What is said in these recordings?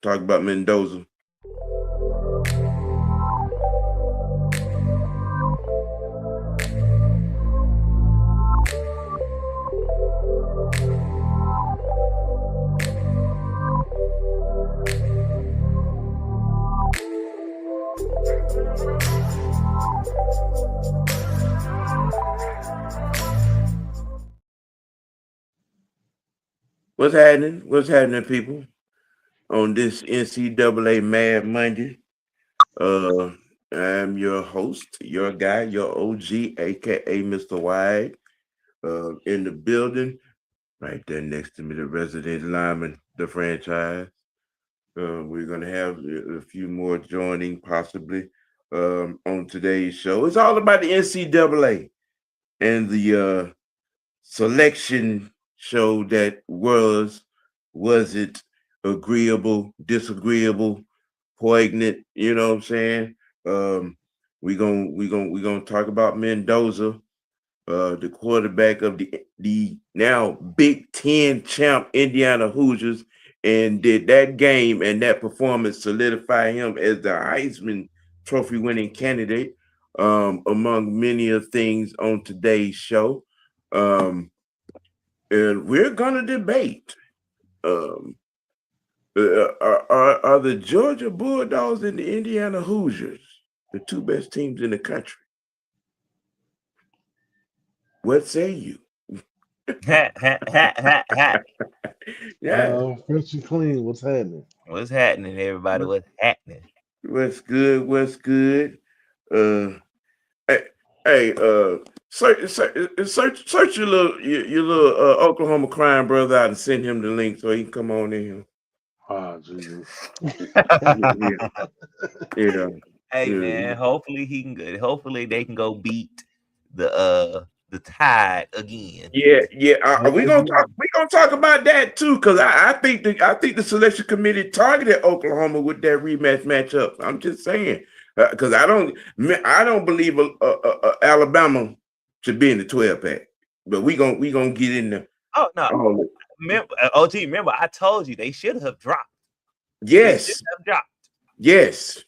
talk about Mendoza. What's happening? What's happening, people? On this NCAA Mad Monday. I'm your host, your guy, your OG, aka Mr. Wide, in the building, right there next to me, the resident lineman, the franchise. We're gonna have a few more joining possibly on today's show. It's all about the NCAA and the selection show that was it agreeable, disagreeable, poignant, you know what I'm saying? We gonna talk about Mendoza, the quarterback of the now Big Ten champ Indiana Hoosiers, and did that game and that performance solidify him as the Heisman Trophy winning candidate, among many of things on today's show. And we're gonna debate. Are the Georgia Bulldogs and the Indiana Hoosiers the two best teams in the country? What say you? Ha, ha, ha, ha, ha. Yeah. Fresh and clean. What's happening? What's happening, everybody? What's happening? What's good? What's good? Hey, hey, search your little Oklahoma crime brother out and send him the link so he can come on in here. Oh, Jesus. Yeah. Hey man, hopefully he can go. Hopefully they can go beat the Tide again. Yeah. We're gonna talk about that too, because I think the selection committee targeted Oklahoma with that rematch matchup. I'm just saying, because I don't believe Alabama should be in the 12 pack, but we gonna get in there. Oh no, remember I told you they should have dropped. Yes, yes.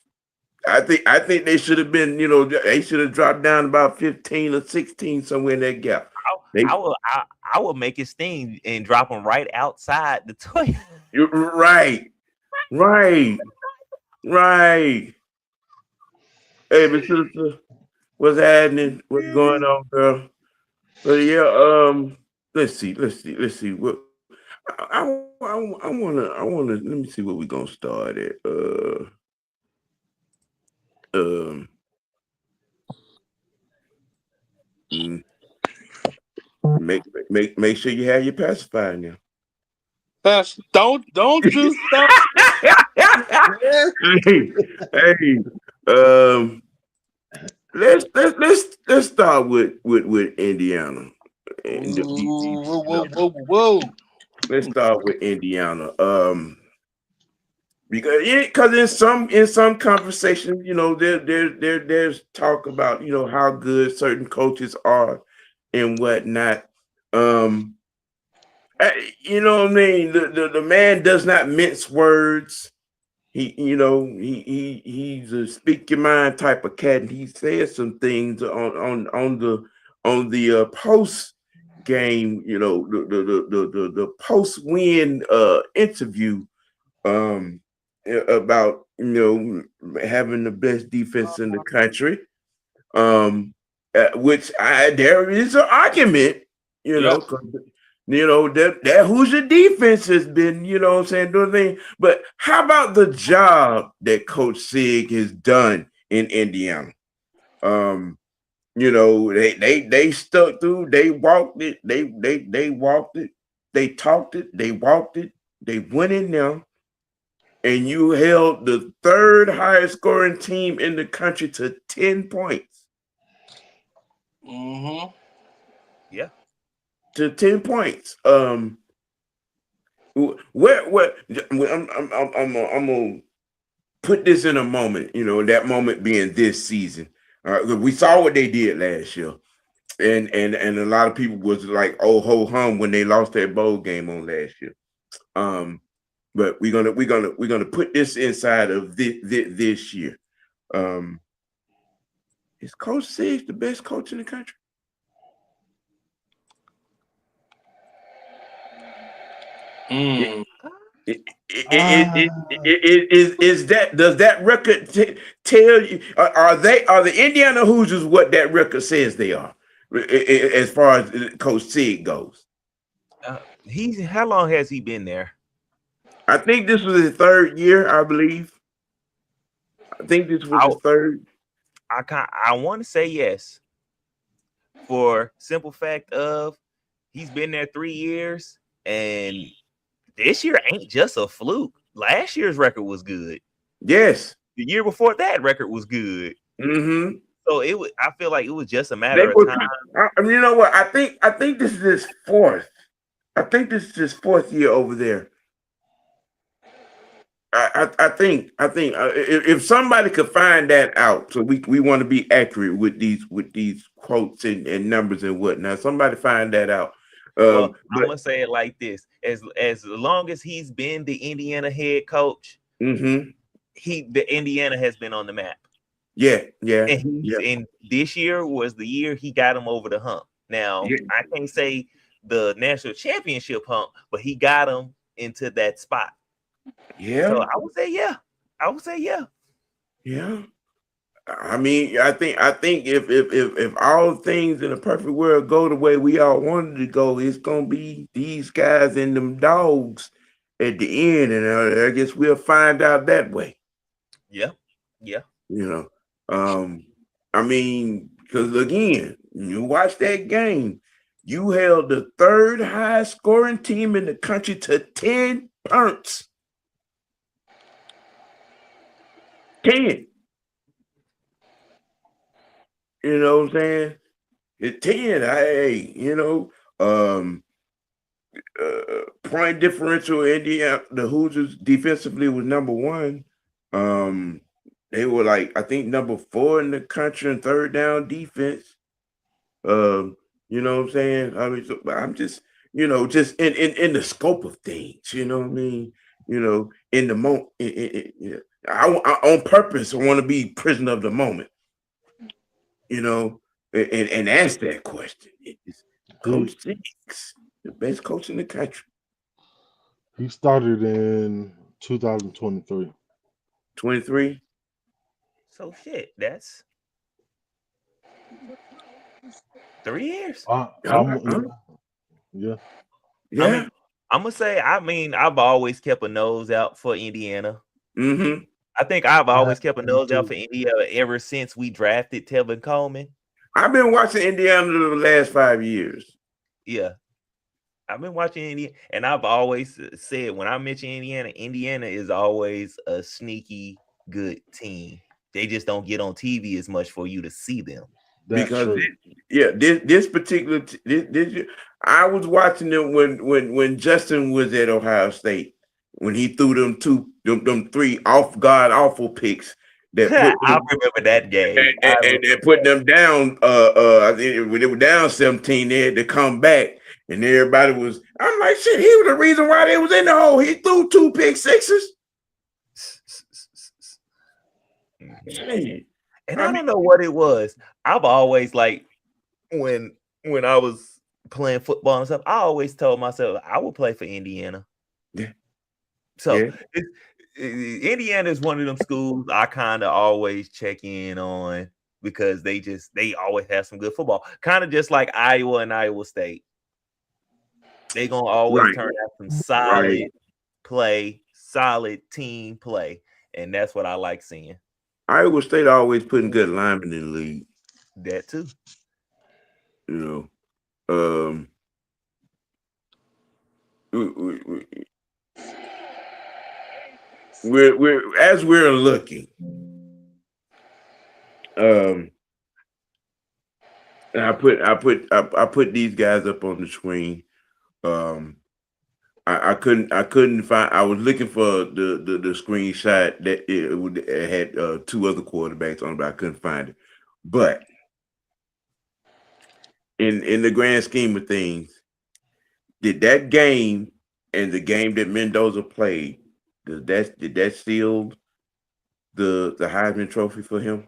I think they should have been, they should have dropped down about 15 or 16 somewhere in that gap. I will make it sting and drop them right outside the 12. Right. Hey, but sister, what's happening? What's going on, girl? But yeah, let's see. What I wanna let me see what we're gonna start at. Make sure you have your pacifier now. Don't you stop. Hey, let's start with Indiana. Whoa. Let's start with Indiana. Because in some conversations, there's talk about how good certain coaches are and whatnot. You know what I mean? The man does not mince words. He's a speak your mind type of cat, and he says some things on the post game, the post win interview, about having the best defense in the country, which there is an argument, that Hoosier defense has been, doing things. But how about the job that Coach Sig has done in Indiana? They stuck through, they walked it, they walked it, they talked it, they walked it, they went in there, and you held the third highest scoring team in the country to 10 points. Mm-hmm. Yeah. To 10 points. I'm gonna put this in a moment, that moment being this season. We saw what they did last year. And a lot of people was like, oh ho hum when they lost that bowl game on last year. but we're gonna put this inside of this year. Is Coach Siggs the best coach in the country? Is that, does that record tell you, are the Indiana Hoosiers what that record says they are, as far as Coach Siggs goes? How long has he been there? I think this was his third year, I believe. I think this was his third. I want to say yes, for simple fact of he's been there 3 years, and this year ain't just a fluke. Last year's record was good. Yes. The year before that record was good. Mm-hmm. So I feel like it was just a matter of time. You know what? I think this is his fourth. I think this is his fourth year over there. I think if somebody could find that out, so we want to be accurate with these quotes and numbers and whatnot. Somebody find that out. Well, I'm gonna say it like this: as long as he's been the Indiana head coach, the Indiana has been on the map. Yeah. And this year was the year he got him over the hump. Now I can't say the national championship hump, but he got him into that spot. Yeah. So I would say yeah. Yeah. I mean, I think if all things in a perfect world go the way we all wanted to go, it's gonna be these guys and them dogs at the end, and I guess we'll find out that way. Yeah. You know, I mean, because again, you watch that game, you held the third highest scoring team in the country to 10 punts. 10. You know what I'm saying? At 10, point differential, Indiana, the Hoosiers defensively was number one. They were like, I think, number 4 in the country in third down defense. You know what I'm saying? I mean, so I'm just, just in the scope of things, you know what I mean? In the moment, I on purpose, I want to be prisoner of the moment, and ask that question. Is Coach Siggs the best coach in the country? He started in 2023. 23? So shit, that's 3 years. Yeah. I mean, I'm gonna say, I've always kept a nose out for Indiana. I think I've always kept a nose out for Indiana ever since we drafted Tevin Coleman. I've been watching Indiana the last 5 years. Yeah. I've been watching Indiana, and I've always said when I mention Indiana is always a sneaky good team. They just don't get on TV as much for you to see them. Because this particular I was watching them when Justin was at Ohio State, when he threw them 3 off guard awful picks that I remember that game. And they put them down. I think when they were down 17, they had to come back, and everybody was. I'm like, shit. He was the reason why they was in the hole. He threw 2 pick sixes. And I don't know what it was. I've always, like, when I was playing football and stuff, I always told myself I would play for Indiana. Yeah. So Indiana is one of them schools I kind of always check in on because they always have some good football. Kind of just like Iowa and Iowa State. They gonna always turn out some solid play, solid team play, and that's what I like seeing. Iowa State always putting good linemen in the league. That too. We're looking. And I put these guys up on the screen. I couldn't find. I was looking for the screenshot that it had 2 other quarterbacks on it, but I couldn't find it. But in the grand scheme of things, did that game and the game that Mendoza played did that seal the Heisman Trophy for him?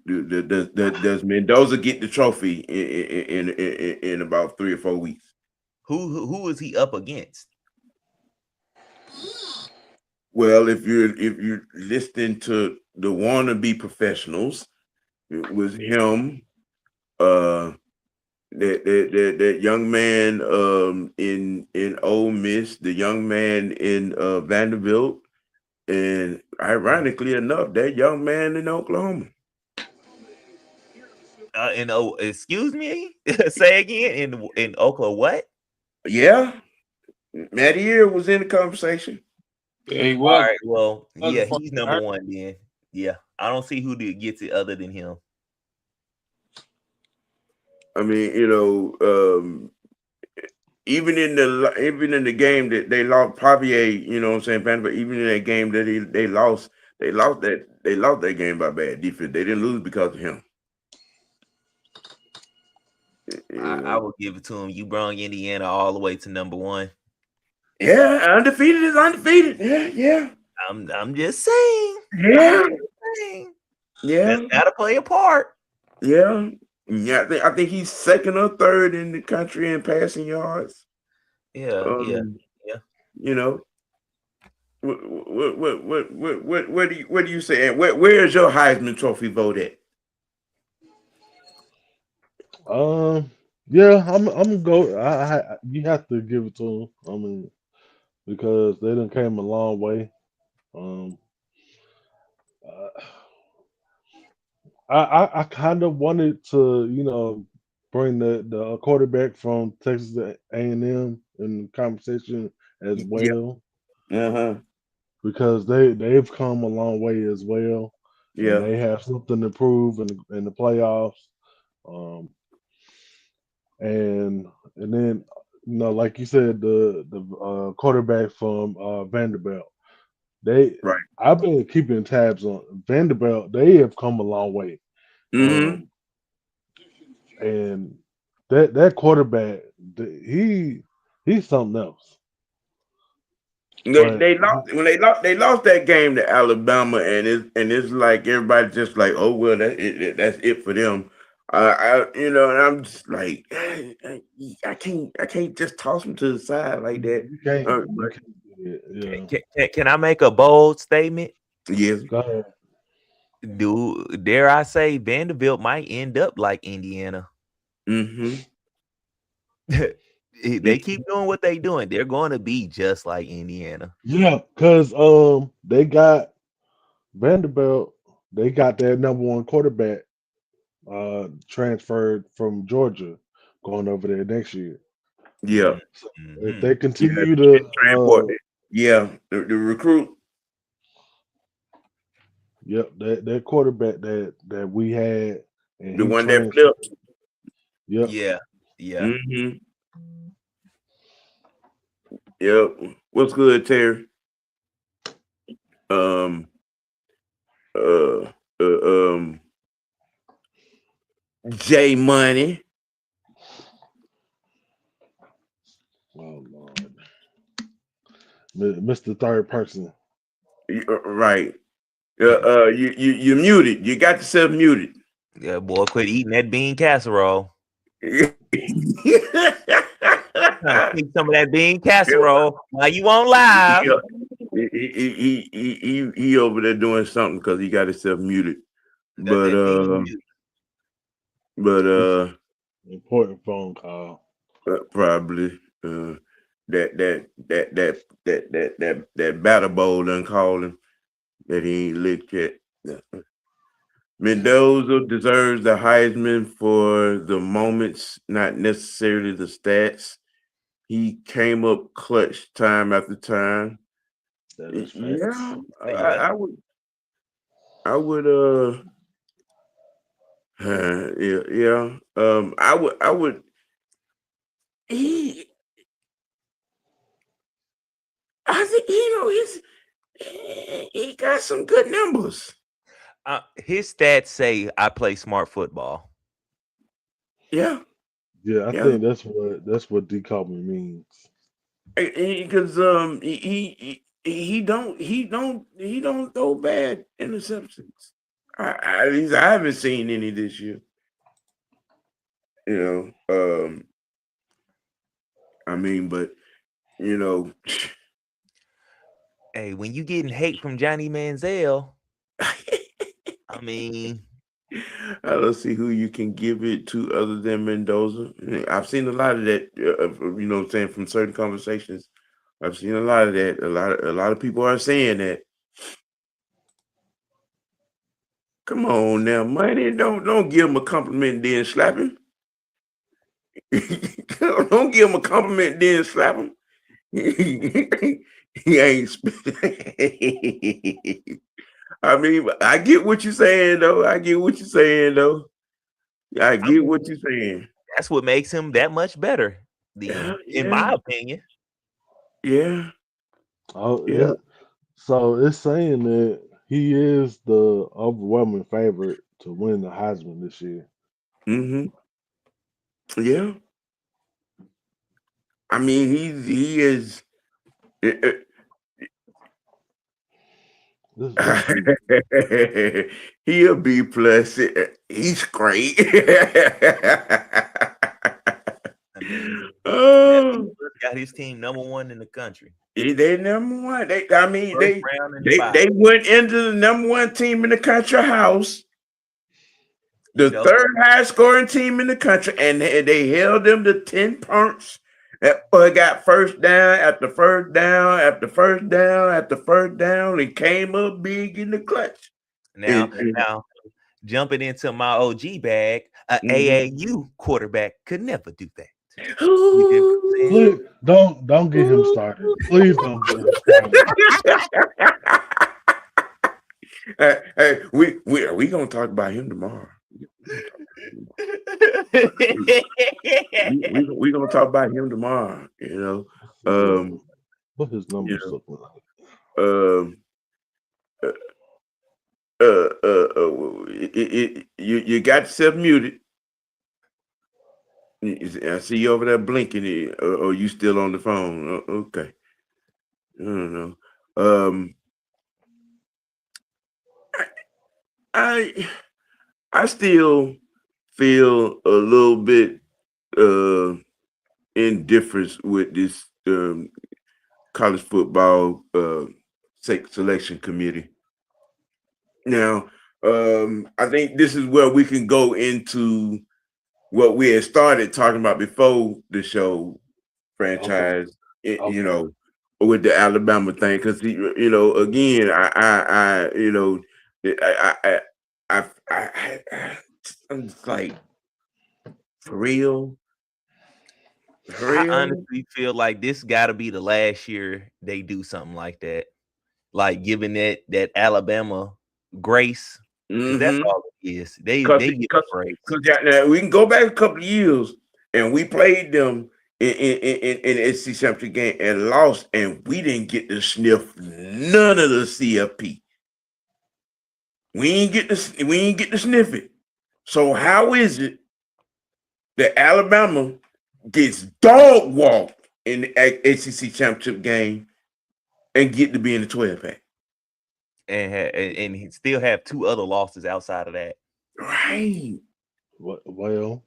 Does Mendoza get the trophy in about 3 or 4 weeks? Who is he up against? Well, if you're listening to the wannabe professionals, it was him, that young man in Ole Miss, the young man in Vanderbilt, and ironically enough, that young man in Oklahoma. Excuse me, say again, in Oklahoma, what? Yeah, Natty was in the conversation. Yeah, he All was. right, well, yeah, he's number one then. Yeah, I don't see who gets it other than him. I mean, even in the game that they lost, Pavier, you know what I'm saying, but even in that game that they lost that game by bad defense. They didn't lose because of him. I will give it to him. You brought Indiana all the way to number one. Yeah, undefeated is undefeated. Yeah. I'm just saying. Yeah. Yeah. That's gotta play a part. Yeah. Yeah, I think he's second or third in the country in passing yards. Yeah. You know, what do you say? And where is your Heisman Trophy vote at? Yeah, I'm go. You have to give it to him. I mean, because they done came a long way. I kind of wanted to bring the quarterback from Texas A&M in the conversation as well. Because they've come a long way as well. And they have something to prove in the playoffs. And then like you said, the quarterback from Vanderbilt. I've been keeping tabs on Vanderbilt. They have come a long way. And that quarterback, he's something else. They lost that game to Alabama, and it's like everybody just like, oh well, that's it for them. And I'm just like, I can't just toss them to the side like that. Can I make a bold statement? Yes. Go ahead. Dare I say Vanderbilt might end up like Indiana. They keep doing what they doing. They're going to be just like Indiana. Yeah, because they got Vanderbilt. They got their number one quarterback transferred from Georgia, going over there next year. Yeah. So if they continue to transport the recruit. Yep, that quarterback that we had, and the one that flipped. Yep. Yeah. Yep. What's good, Terry? J Money. Oh Lord, Mr. Third Person. Right. You muted. You got yourself muted. Yeah, boy, quit eating that bean casserole. Take some of that bean casserole while you on live. He over there doing something because he got himself muted. But important phone call. Probably that batter bowl done called him that he ain't licked yet. Mendoza deserves the Heisman for the moments, not necessarily the stats. He came up clutch time after time. Yeah, I would. I would. I would. I think he got some good numbers. His stats say I play smart football. Yeah. I think that's what decoupling means. because he don't throw bad interceptions. At least I haven't seen any this year. I mean, but hey, when you getting hate from Johnny Manziel, I mean, I don't see who you can give it to other than Mendoza. I've seen a lot of that. What I'm saying, from certain conversations, I've seen a lot of that. A lot of people are saying that. Come on now, money. Don't give him a compliment and then slap him. Don't give him a compliment and then slap him. He ain't. I mean, I get what you're saying, though. I get what you're saying. That's what makes him that much better, then, in my opinion. Yeah. Oh, yeah. So it's saying that he is the overwhelming favorite to win the Heisman this year. Mm-hmm. Yeah. I mean, he is. He'll be plus. He's great. I mean, got his team #1 in the country. They number one. They went into the #1 team in the country house. The third highest scoring team in the country, and they held them to 10 points. That boy got first down after first down after first down after first down, and came up big in the clutch. Now, jumping into my OG bag, an AAU quarterback could never do that. Please, don't get him started. Please don't get him started. Hey, we gonna talk about him tomorrow. we gonna talk about him tomorrow. What his numbers look like? You got yourself muted. I see you over there blinking. Or you still on the phone? Okay. I don't know. I still feel a little bit indifference with this college football selection committee. Now, I think this is where we can go into what we had started talking about before the show franchise, Okay. With the Alabama thing, because again, I'm just like, for real. I honestly feel like this got to be the last year they do something like that, like giving that Alabama grace. That's all it is. They get grace. Because we can go back a couple of years, and we played them in the SEC championship game and lost, and we didn't get to sniff none of the CFP. We ain't get to sniff it. So how is it that Alabama gets dog walked in the SEC championship game and get to be in the 12-pack? And he still have 2 other losses outside of that. Right. Well,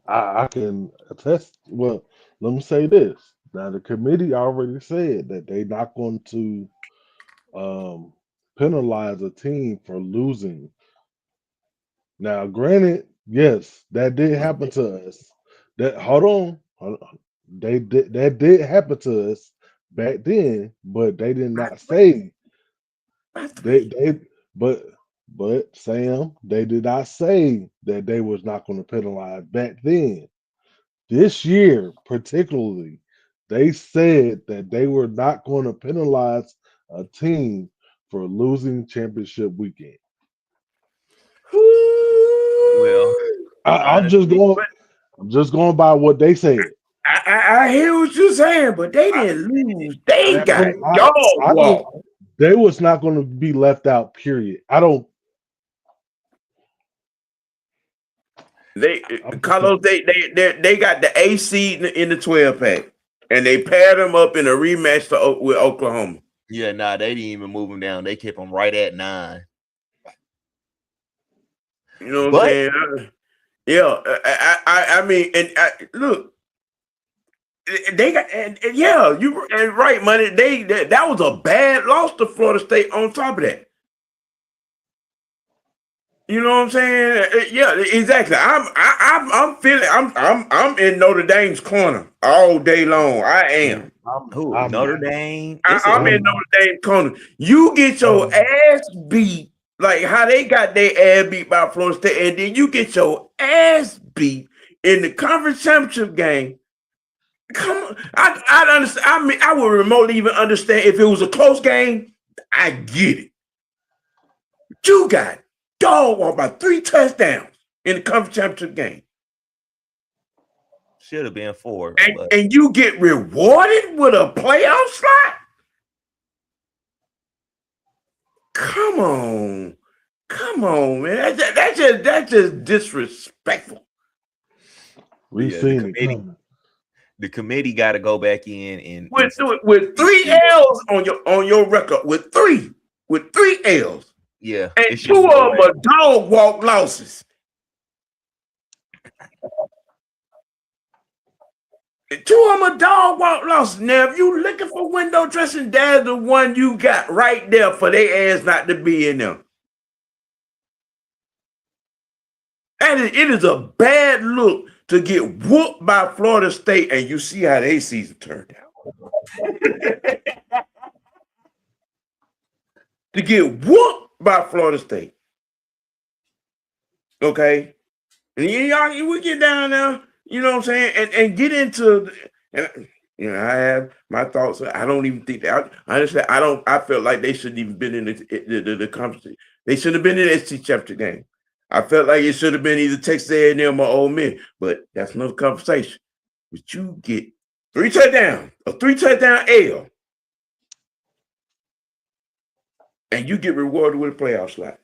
I can attest. Well, let me say this. Now, the committee already said that they're not going to penalize a team for losing. Now, granted, yes, that did happen to us. Hold on. That did happen to us back then, but they did not say but Sam, they did not say that they was not going to penalize back then. This year, particularly, they said that they were not going to penalize a team for losing championship weekend. Well, I'm just going by what they said. I hear what you're saying, but they didn't lose. They got dog walked. They was not going to be left out. Period. I don't. Carlos, they got the AC in the 12 pack, and they paired them up in a rematch with Oklahoma. Yeah, nah, they didn't even move them down. They kept them right at 9. You know what I'm saying? Yeah, I mean, look, they got yeah, you and right, money. That was a bad loss to Florida State. On top of that, you know what I'm saying? Yeah, exactly. I'm feeling. I'm in Notre Dame's corner all day long. I am. I'm Notre Dame? I'm in Notre Dame's corner. You get your ass beat like how they got their ass beat by Florida State, and then you get your ass beat in the conference championship game. Come on, I'd understand. I mean, I would remotely even understand if it was a close game. I get it. But you got dog walked by 3 touchdowns in the conference championship game. Should have been 4. And you get rewarded with a playoff slot? Come on, man. That's just disrespectful. We've seen it coming. The committee got to go back in and with 3 L's on your record, with three L's. Yeah, and 2 of them are dog walk losses. And 2 of them are dog walk losses. Now, if you looking for window dressing, that's the one you got right there for their ass not to be in there. And it is a bad look to get whooped by Florida State, and you see how their season turned out. To get whooped by Florida State. Okay? And y'all, we get down there, you know what I'm saying, and get into, and you know, I have my thoughts. I don't even think that, honestly, I felt like they shouldn't even been in the conference. They shouldn't have been in the SC championship game. I felt like it should have been either Texas A&M or Ole Miss, but that's another conversation. But you get 3 touchdowns, a 3 touchdown L, and you get rewarded with a playoff slot.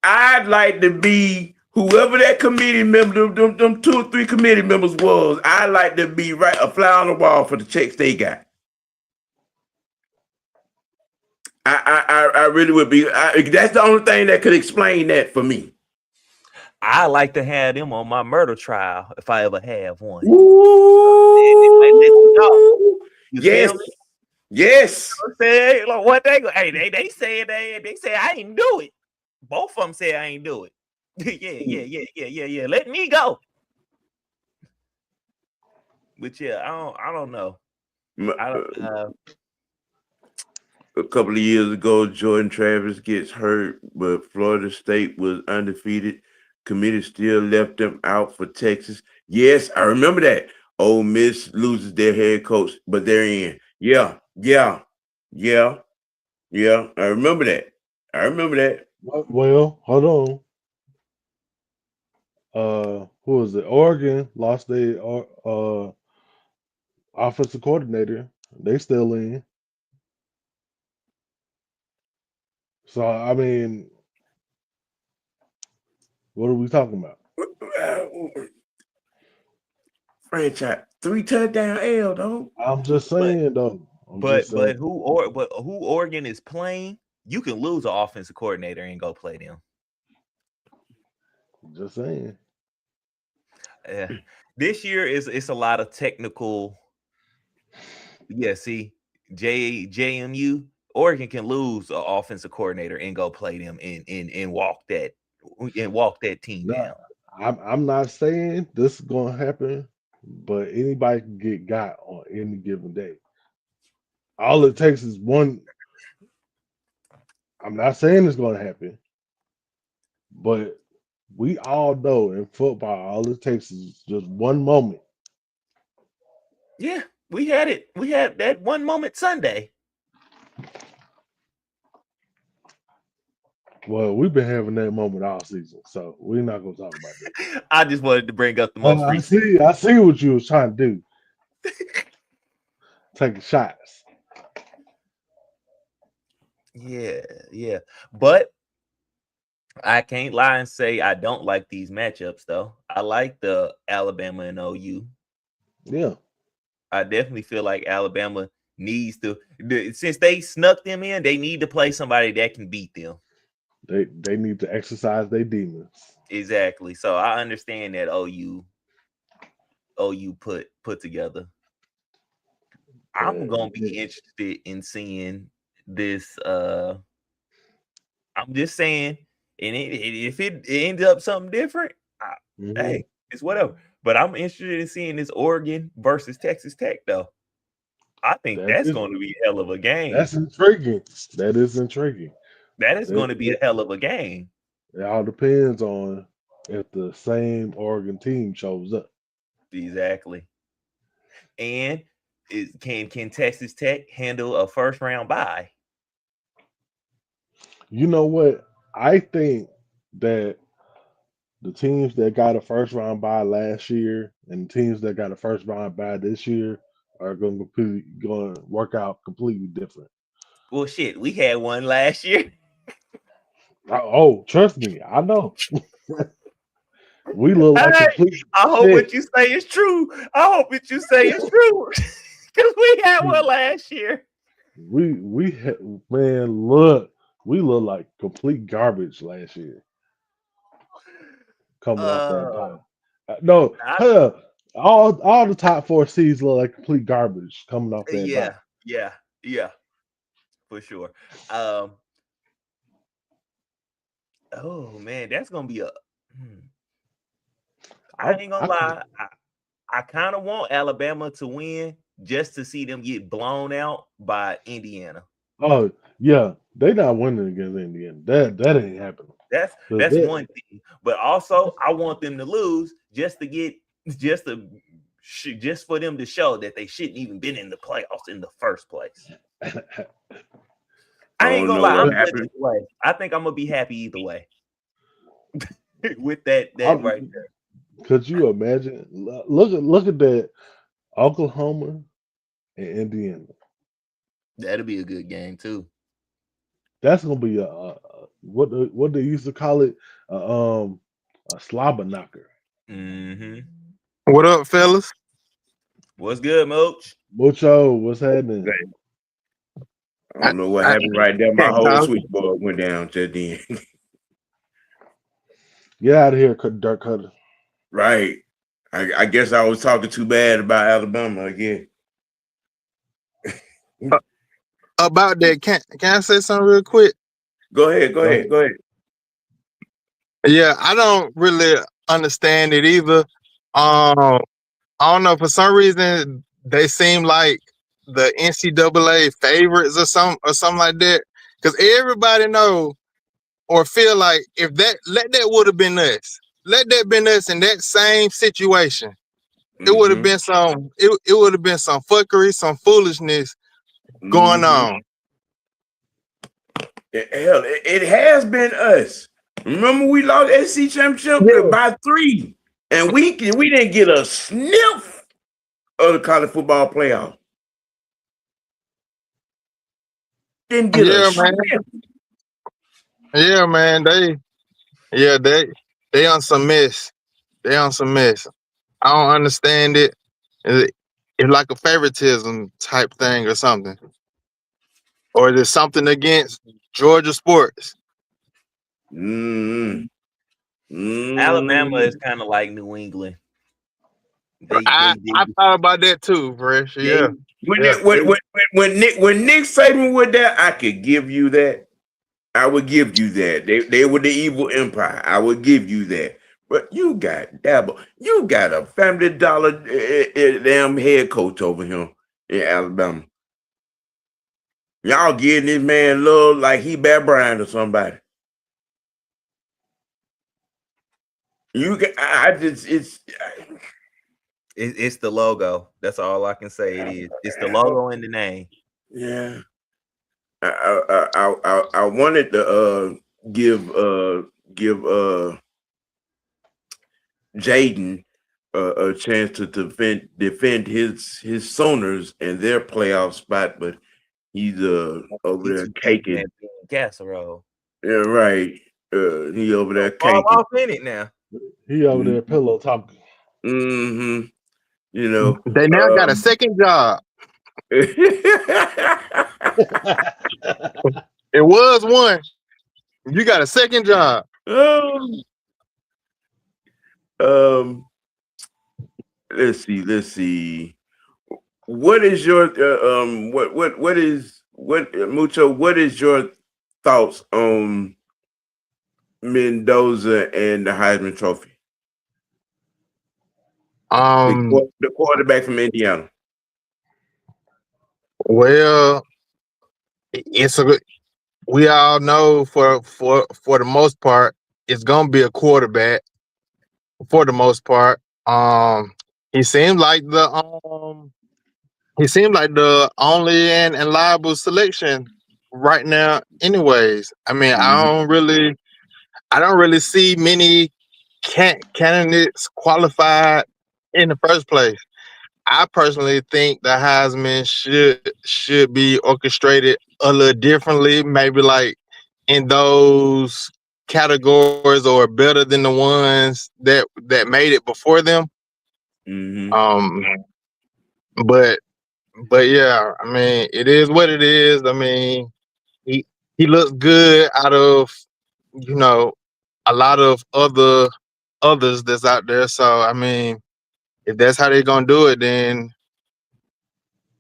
I'd like to be whoever that committee member, them 2 or 3 committee members was. I'd like to be a fly on the wall for the checks they got. I really would be. That's the only thing that could explain that for me. I like to have them on my murder trial if I ever have one. Ooh, yes. Yes. Say, like, what they said I ain't do it. Both of them said I ain't do it. Yeah. Let me go. But yeah, I don't know. A couple of years ago, Jordan Travis gets hurt, but Florida State was undefeated. Committee still left them out for Texas. Yes, I remember that. Ole Miss loses their head coach, but they're in. Yeah. I remember that. Well, hold on. Who was it? Oregon lost their offensive coordinator. They still in. So I mean, what are we talking about? Franchise 3 touchdown L, though. I'm just saying, though. But who Oregon is playing? You can lose an offensive coordinator and go play them. Just saying. Yeah, this year it's a lot of technical. Yeah, see, JMU Oregon can lose an offensive coordinator and go play them and walk that team down. I'm not saying this is gonna happen, but anybody can get got on any given day. All it takes is one. I'm not saying it's gonna happen, but we all know in football, all it takes is just one moment. Yeah, we had it. We had that one moment Sunday. Well, we've been having that moment all season, so we're not gonna talk about that. I just wanted to bring up the most recent. I see what you was trying to do. Taking shots. Yeah. But I can't lie and say I don't like these matchups though. I like the Alabama and OU. Yeah. I definitely feel like Alabama needs to, since they snuck them in, they need to play somebody that can beat them. They need to exercise their demons. Exactly. So I understand that OU put together. I'm gonna be interested in seeing this. I'm just saying, and if it ends up something different, hey, it's whatever. But I'm interested in seeing this Oregon versus Texas Tech, though. I think that's going to be a hell of a game. That's intriguing. That is intriguing. That is going to be a hell of a game. It all depends on if the same Oregon team shows up. Exactly. And can Texas Tech handle a first round bye? You know what? I think that the teams that got a first round bye last year and the teams that got a first round bye this year are going to work out completely different. Well, shit, we had one last year. Oh, trust me, I know. We look like complete. I hope what you say is true. I hope what you say is true. Because we had one last year. We had, man, look, we look like complete garbage last year. Coming off that bye. No, all the top 4 seeds look like complete garbage coming off that bye. Yeah, for sure. Oh man, that's gonna be a. I ain't gonna lie. I kind of want Alabama to win just to see them get blown out by Indiana. Oh yeah, they not winning against Indiana. That ain't happening. That's one thing. But also, I want them to lose just for them to show that they shouldn't even been in the playoffs in the first place. I ain't gonna lie. I think I'm gonna be happy either way. With that right there. Could you imagine? Look at that, Oklahoma and Indiana. That'll be a good game too. That's gonna be what they used to call it, a slobber knocker. Mm-hmm. What up, fellas? What's good, Mooch? Mucho, what's happening? I don't know what happened right there. My whole switchboard went down to the end. Get out of here, Dirt Cutter. Right. I guess I was talking too bad about Alabama again. About that, can I say something real quick? Go ahead. Yeah, I don't really understand it either. I don't know, for some reason they seem like the NCAA favorites or something like that. Because everybody know or feel like if that would have been us. Let that been us in that same situation. It would have been some it would have been some fuckery, some foolishness going on. Hell, it has been us. Remember we lost SC championship by 3. And we didn't get a sniff of the college football playoff. Didn't get a sniff. Yeah, man. They on some mess. They on some mess. I don't understand it. It's like a favoritism type thing or something. Or is it something against Georgia sports? Alabama is kind of like New England. I thought about that too, Fresh. Yeah. When Nick Saban was there, I could give you that. I would give you that. They were the evil empire. I would give you that. But you got Dabble. You got a $family damn head coach over him in Alabama. Y'all getting this man love like he Bear Bryant or somebody. It's the logo. That's all I can say. It is. It's the logo and the name. Yeah. I wanted to give Jaden a chance to defend his Sooners and their playoff spot, but he's over there caking casserole. Yeah, right. He over there Fall canking. off in it now. He over there pillow talking. Mm-hmm. You know. They now got a second job. It was one. You got a second job. Let's see. What is your Mucho? What is your thoughts on Mendoza and the Heisman Trophy? The quarterback from Indiana. Well, it's a good. We all know for the most part, it's gonna be a quarterback. For the most part, he seemed like the only and liable selection right now. Anyways, I mean, I don't really see many candidates qualified in the first place. I personally think the Heisman should be orchestrated a little differently, maybe like in those categories or better than the ones that made it before them. But yeah, I mean, it is what it is. I mean, he looks good out of a lot of others that's out there. So I mean, if that's how they're gonna do it, then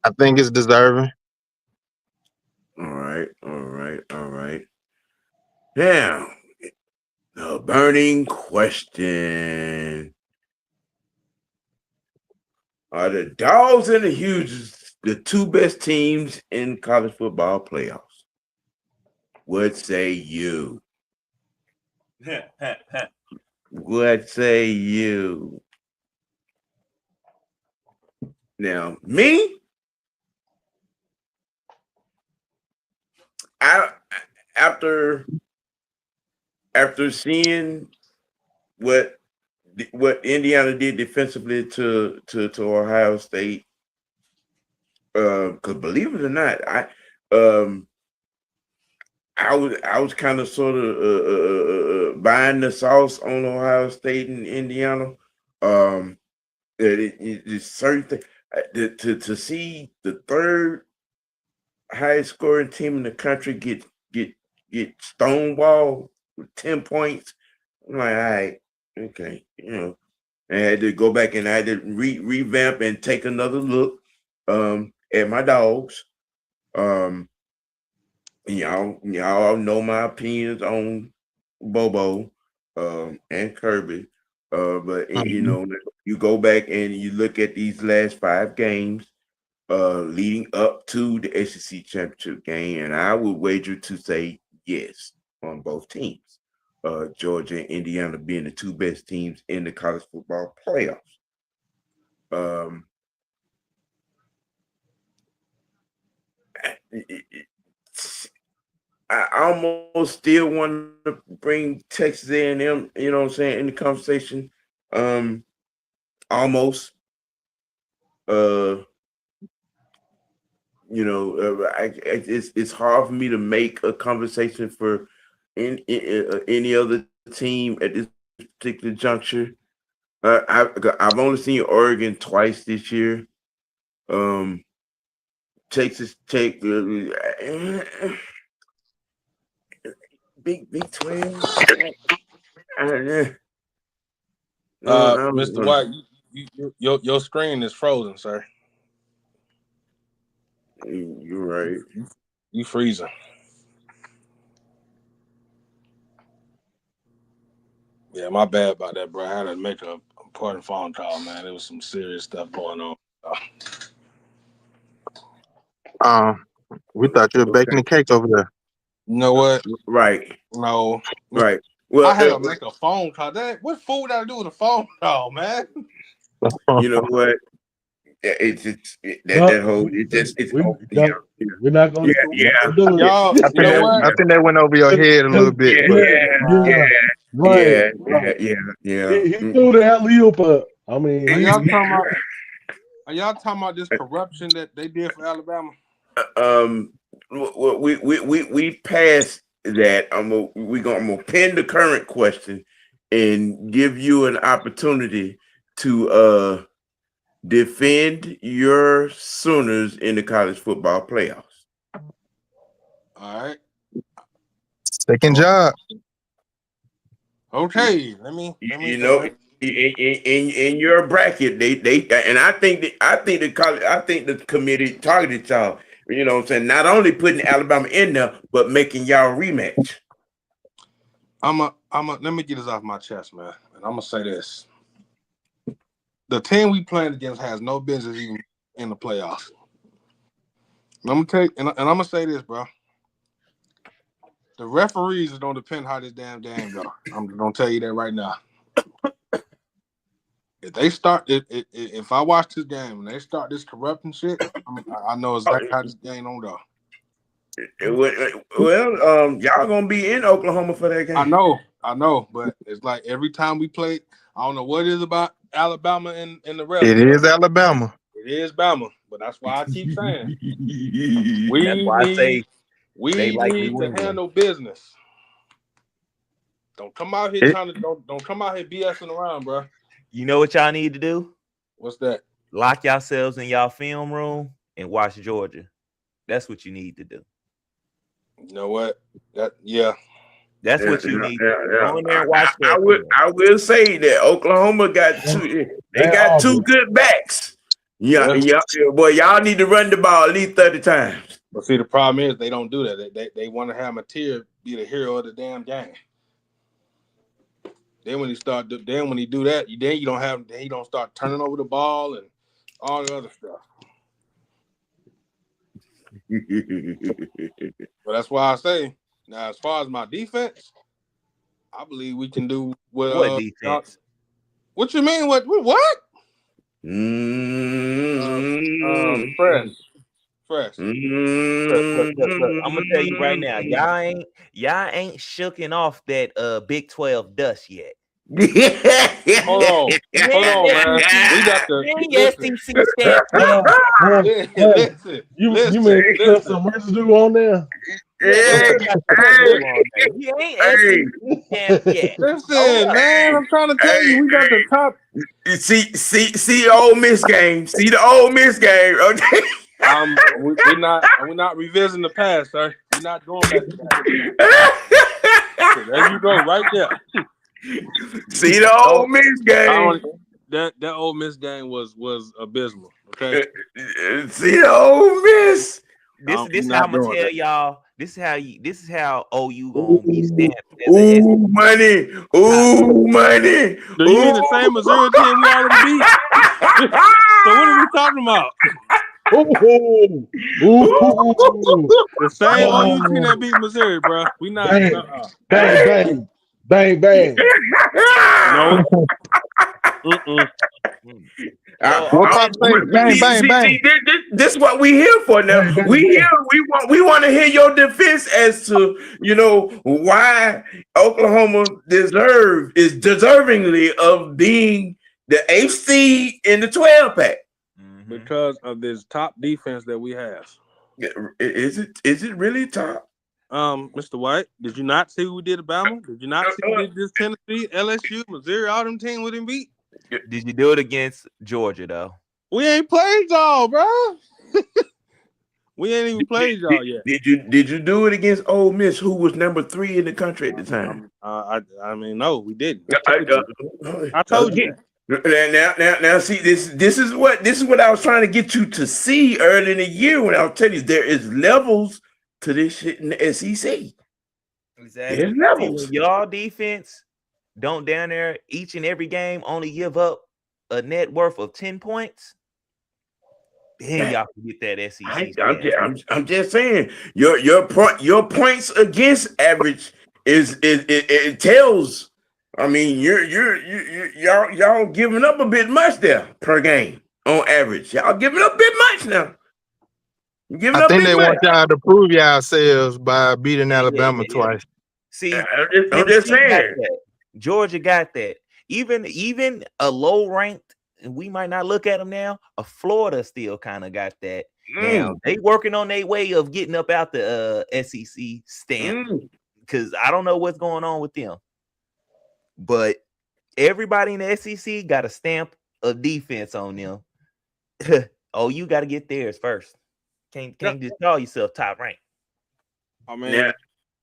I think it's deserving. All right. Now, the burning question: are the Dogs and the Huges the two best teams in college football playoffs? What say you? What say you? Now, me, after seeing what Indiana did defensively to Ohio State, because believe it or not, I was kind of sort of buying the sauce on Ohio State and Indiana. It's certain thing to see the third highest scoring team in the country get stonewalled with 10 points. I'm like, all right, okay, I had to go back and I had to revamp and take another look at my Dogs. Y'all know my opinions on Bobo and Kirby. But you go back and you look at these last 5 games leading up to the SEC championship game, and I would wager to say yes on both teams. Georgia and Indiana being the two best teams in the college football playoffs. I almost still want to bring Texas A&M, you know what I'm saying, in the conversation. Almost. It's hard for me to make a conversation for any other team at this particular juncture. I've only seen Oregon twice this year. Texas Tech, Big 12. Mr. White, your screen is frozen, sir. You're right. You freezing. Yeah, my bad about that, bro. I had to make an important phone call, man. There was some serious stuff going on. We thought you were baking the cake over there. You know what? Right. No. Right. Well, I had to make a phone call. What food got to do with a phone call, man? You know what? It's we're not gonna y'all. I think that went over your head a little bit. He threw the alley-oop up. I mean, are y'all talking about this corruption that they did for Alabama? We passed that we're gonna pin the current question and give you an opportunity to defend your Sooners in the college football playoffs. All right. Second job. Okay. Let me. You know, in your bracket, they and I think the committee targeted y'all. You know what I'm saying? Not only putting Alabama in there, but making y'all rematch. Let me get this off my chest, man. And I'm gonna say this. The team we playing against has no business even in the playoffs. And I'm gonna say this, bro. The referees don't depend how this damn game go. I'm gonna tell you that right now. If they start, if I watch this game and they start this corrupting shit, I know exactly how this game don't go. Well, y'all gonna be in Oklahoma for that game. I know, but it's like every time we play, I don't know what it is about Alabama and the rest. It is Alabama. It is Bama, but that's why I keep saying we need to handle business. Don't come out here don't come out here BSing around, bro. You know what y'all need to do? What's that? Lock yourselves in y'all film room and watch Georgia. That's what you need to do. You know what? That's what you need. Go in there and watch I will say that Oklahoma got two. They got two good backs. Yeah. Boy, y'all need to run the ball at least 30 times. But see, the problem is they don't do that. They want to have Mateer be the hero of the damn game. Then when he do that, he don't start turning over the ball and all the other stuff. But that's why I say now, as far as my defense, I believe we can do what defense? What you mean? What? Fresh. Look, I'm gonna tell you right now, y'all ain't shooking off that Big 12 dust yet. Hold on, man. We got the SEC stamp. Listen. You may some residue on there. You ain't SEC stamp yet. Listen, man, I'm trying to tell you, we got the top. See the Ole Miss game. See the Ole Miss game. Okay. We're not revising the past, sir. We're not going back to that. So there you go, right there. See the Ole Miss game. That Ole Miss game was abysmal. Okay. See the Ole Miss. This is how I'm gonna tell y'all. This is how OU gonna be stamped. Ooh, money. Ooh, money. Do you mean the same Missouri team we already beat? So what are we talking about? The same OU team that beat Missouri, bro. We not. Bang. No. See, this is what we here for now. We want to hear your defense as to why Oklahoma is deservingly of being the 8th seed in the 12 pack. Because of this top defense that we have. Is it really top? Mr. White, did you not see who we did at Bama? Did you not see who did this Tennessee, LSU, Missouri, all them teams we didn't beat? Did you do it against Georgia though? We ain't played y'all, bro. We ain't even played y'all yet. Did you do it against Ole Miss, who was number 3 in the country at the time? I mean, no, we didn't. I told you. Now, see, this is what I was trying to get you to see early in the year when I was telling you there is levels to this shit in the SEC. Exactly. There's levels. Y'all defense don't down there each and every game only give up a net worth of 10 points. Then y'all can get that SEC. I'm just saying your points against average it tells. I mean, y'all giving up a bit much there per game on average. Y'all giving up a bit much now. I think they want y'all to prove yourselves by beating Alabama twice. See, I'm just saying. Georgia got that. Even a low ranked, and we might not look at them now. Florida still kind of got that. Now they working on their way of getting up out the SEC stamp because I don't know what's going on with them. But everybody in the SEC got a stamp of defense on them. Oh, you got to get theirs first. Can't just call yourself top rank. I mean,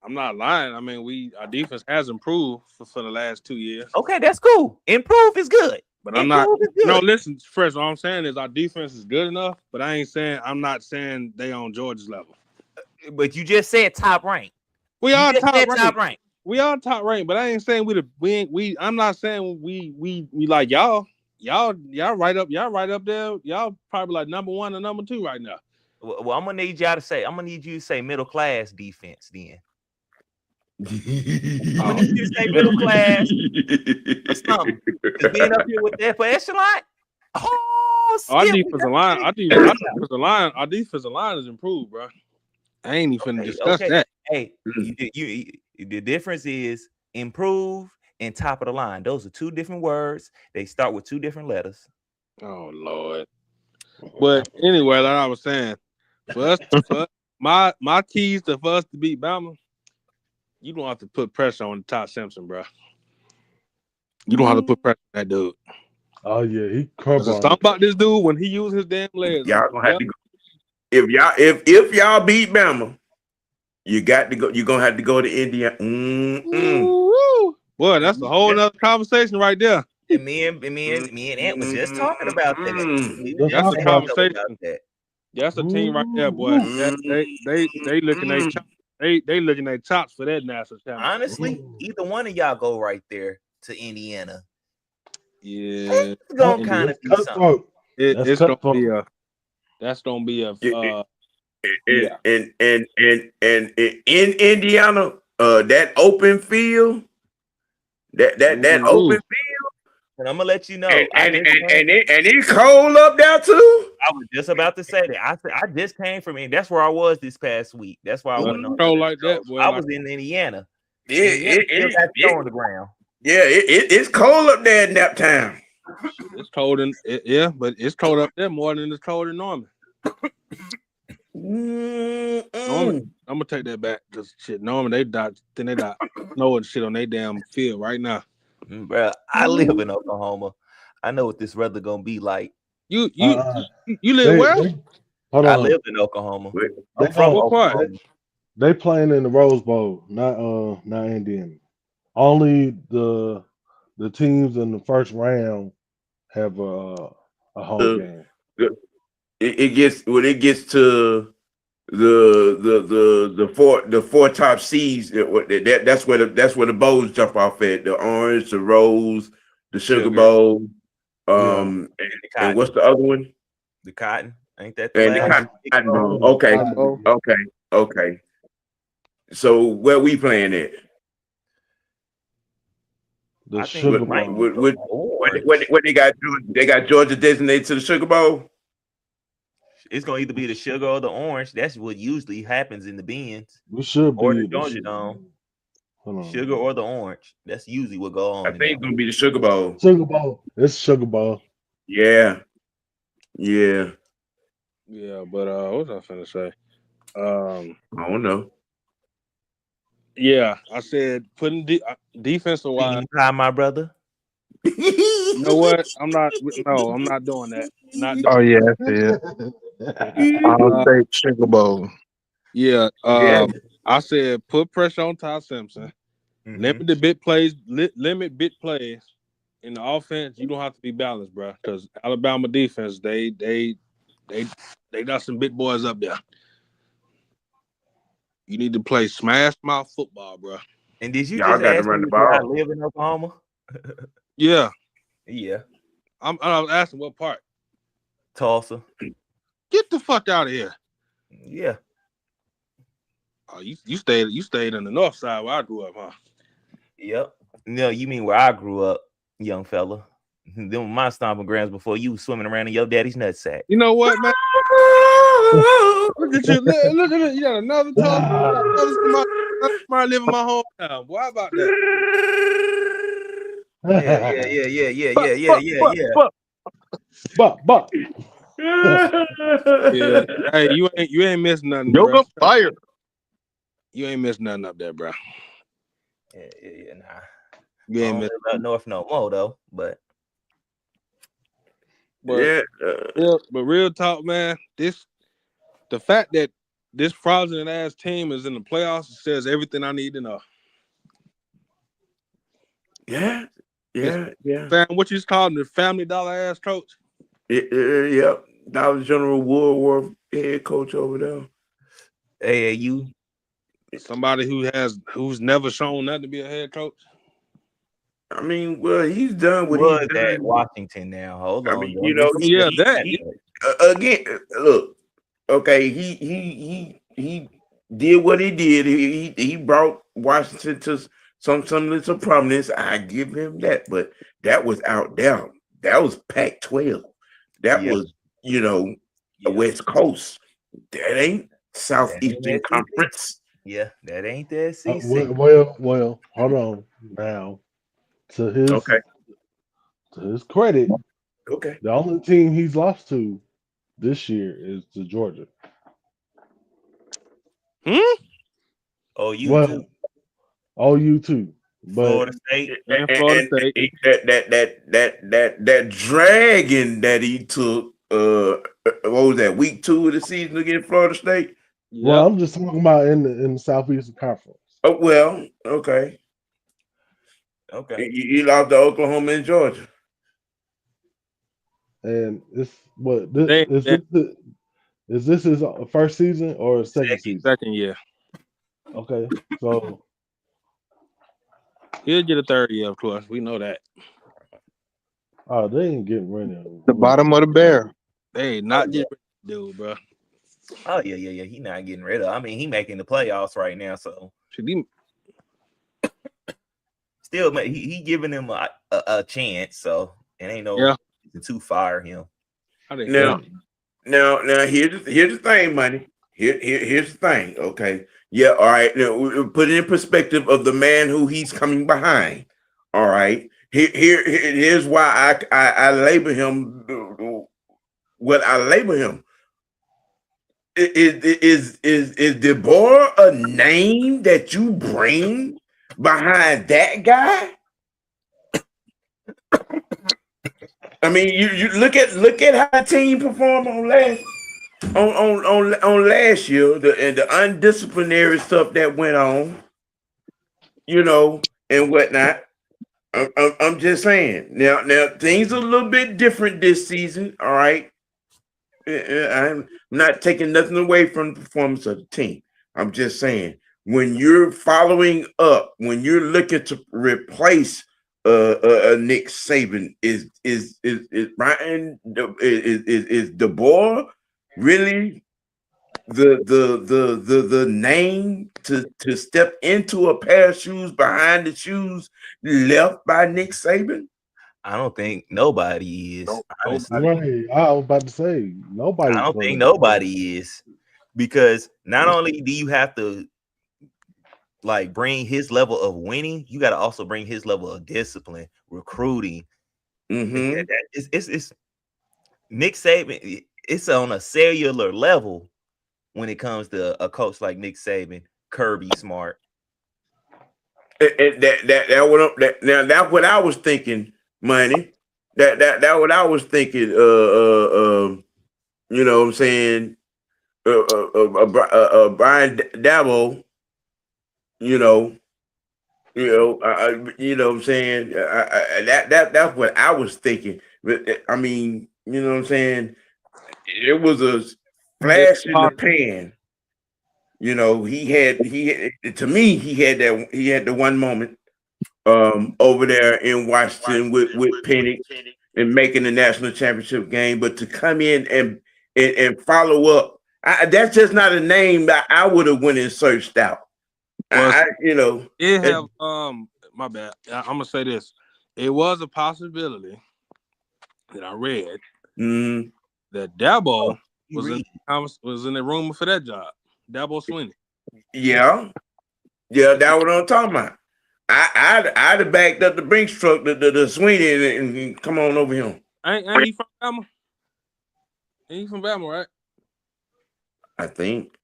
I'm not lying. I mean, our defense has improved for the last 2 years. Okay, that's cool. Improve is good. But I'm not. No, listen, Fresh. What I'm saying is our defense is good enough. But I'm not saying they on Georgia's level. But you just said top rank. We are top rank. We are top rank. But I ain't saying I'm not saying we like y'all. Y'all right up there. Y'all probably like number 1 or number 2 right now. Well, I'm gonna need you to say middle class defense then. I'm gonna need you to say middle class or something. Being up here with that for echelon. Our defensive line is improved, bro. I ain't even finna discuss that. Hey, the difference is improve and top of the line. Those are 2 different words. They start with 2 different letters. Oh Lord. But anyway, like I was saying, for my keys for us to beat Bama, you don't have to put pressure on Todd Simpson, bro. You don't have to put pressure on that dude. Oh yeah, he There's something about this dude when he used his damn legs. Y'all gonna have to go. If y'all beat Bama, you got to go. You're gonna have to go to Indiana. Boy, that's a whole other conversation right there. And me and Ant was just talking about that. That's a conversation. That's a team right there, boy. They looking at chops. They looking at chops for that national championship. Honestly, either one of y'all go right there to Indiana. Yeah, it's gonna kind of be something. It's gonna be a. That's gonna be a. And in Indiana, that open fild, that open field, and I'm gonna let you know. And it's cold up there too. I was just about to say that. I just came from Indiana. That's where I was this past week. That's why I went on. Like that, boy. I was in Indiana. It's on the ground. Yeah, it's cold up there in that town. It's cold but it's cold up there more than it's cold in Norman. Norman, I'm gonna take that back because shit, Norman, they got snowing shit on their damn field right now. Bro, I live in Oklahoma. I know what this weather gonna be like. You live where? Hold on. I live in Oklahoma. I'm from Oklahoma. They playing in the Rose Bowl, not Indiana. Only the teams in the first round have a home game. It gets to the four top seeds. That's where the bowls jump off at: the Orange, the Rose, the Sugar Bowl, and what's the other one? The Cotton. Ain't that the Cotton Bowl? Okay. So where we playing at? The Sugar Bowl. What they got? They got Georgia designated to the Sugar Bowl. It's gonna either be the Sugar or the Orange. That's what usually happens in the Bends. We should or be the Georgia Dome. Sugar or the Orange. That's usually what goes on. I think it's gonna be the Sugar Bowl. Sugar Bowl. It's Sugar Bowl. Yeah. Yeah, but what was I finna say? I don't know. Yeah, I said putting defensive line. Hi, my brother. You know what? I'm not doing that. That's it. I'll say Sugar Bowl. Yeah. I said put pressure on Todd Simpson. Mm-hmm. Limit bit plays in the offense. You don't have to be balanced, bro. Because Alabama defense, they got some big boys up there. You need to play smash mouth football, bro. And did you just ask me where I live in Oklahoma? Yeah. I was asking what part. Tulsa. Get the fuck out of here. Yeah. Oh, you stayed in the north side where I grew up, huh? Yep. No, you mean where I grew up, young fella. Them were my stomping grounds before you swimming around in your daddy's nutsack. You know what, man? Look at you. Look at it. You got another Tulsa. Somebody live in my hometown. Boy, how about that? But. Yeah. Hey, you ain't missing nothing. Yoga fire. You ain't missing nothing up there, bro. Nah. Yeah, I don't man. live up north no more though, but Yeah. But real talk, man. The fact that this fraudulent ass team is in the playoffs says everything I need to know. Yeah. Fam, what you call him, the family dollar ass coach? Yep. Dollar General Woodworth head coach over there. AAU. Somebody who's never shown nothing to be a head coach. I mean, well, he's done what he's Was done. at Washington now. Hold on. I mean, you know, again, look, okay, he did what he did. He brought Washington to some little prominence. I give him that, but that was out there. That was Pac-12. That was, you know, West Coast. That ain't Southeastern Conference. Yeah, that ain't the SEC. Well, hold on now. To his credit, okay, the only team he's lost to this year is to Georgia. OU too. OU too. But Florida State. And Florida State. That dragon that he took, what was that, week 2 of the season against Florida State? Well, I'm just talking about in the Southeastern Conference. Oh, well, okay. You lost to Oklahoma and Georgia. And it's what is this his first season or second season? Second year. Okay, so he'll get a third year, of course. We know that. Oh, they ain't getting rid of the bottom of the barrel. They ain't not getting rid of dude, bro. Oh yeah. He not getting rid of. I mean, he making the playoffs right now, so still, he giving him a chance. So it ain't no reason to fire him. Now, here's the thing, money. Here's the thing. Okay, yeah, all right. Now we put it in perspective of the man who he's coming behind. All right. Here's why I label him what I label him. Is DeBoer a name that you bring behind that guy? I mean, you look at how the team performed on last year, the undisciplinary stuff that went on, you know, and whatnot. I'm just saying. Now things are a little bit different this season. All right, I'm not taking nothing away from the performance of the team. I'm just saying when you're following up, when you're looking to replace Nick Saban, is Brian is DeBoer really the name to step into a pair of shoes behind the shoes left by Nick Saban? I don't think nobody is. Right. I was about to say nobody. I don't think nobody is, because not only do you have to like bring his level of winning, you got to also bring his level of discipline, recruiting. It's Nick Saban. It's on a cellular level when it comes to a coach like Nick Saban, Kirby Smart. That's what I was thinking, money. That what I was thinking. You know what I'm saying? Brian Dabo. You know what I'm saying? That's what I was thinking. But I mean, you know what I'm saying? It was a flash in the pan. You know, he had the one moment over there in Washington with Penix and making the national championship game, but to come in and follow up, that's just not a name that I would have went and searched out. My bad. I'm gonna say this. It was a possibility that I read that Dabo was in the room for that job. Dabo Swinney. Yeah, that's what I'm talking about. I'd have backed up the Brinks truck, the Swinney, and come on over here. Ain't he from Bama? Ain't he from Bama, right? I think.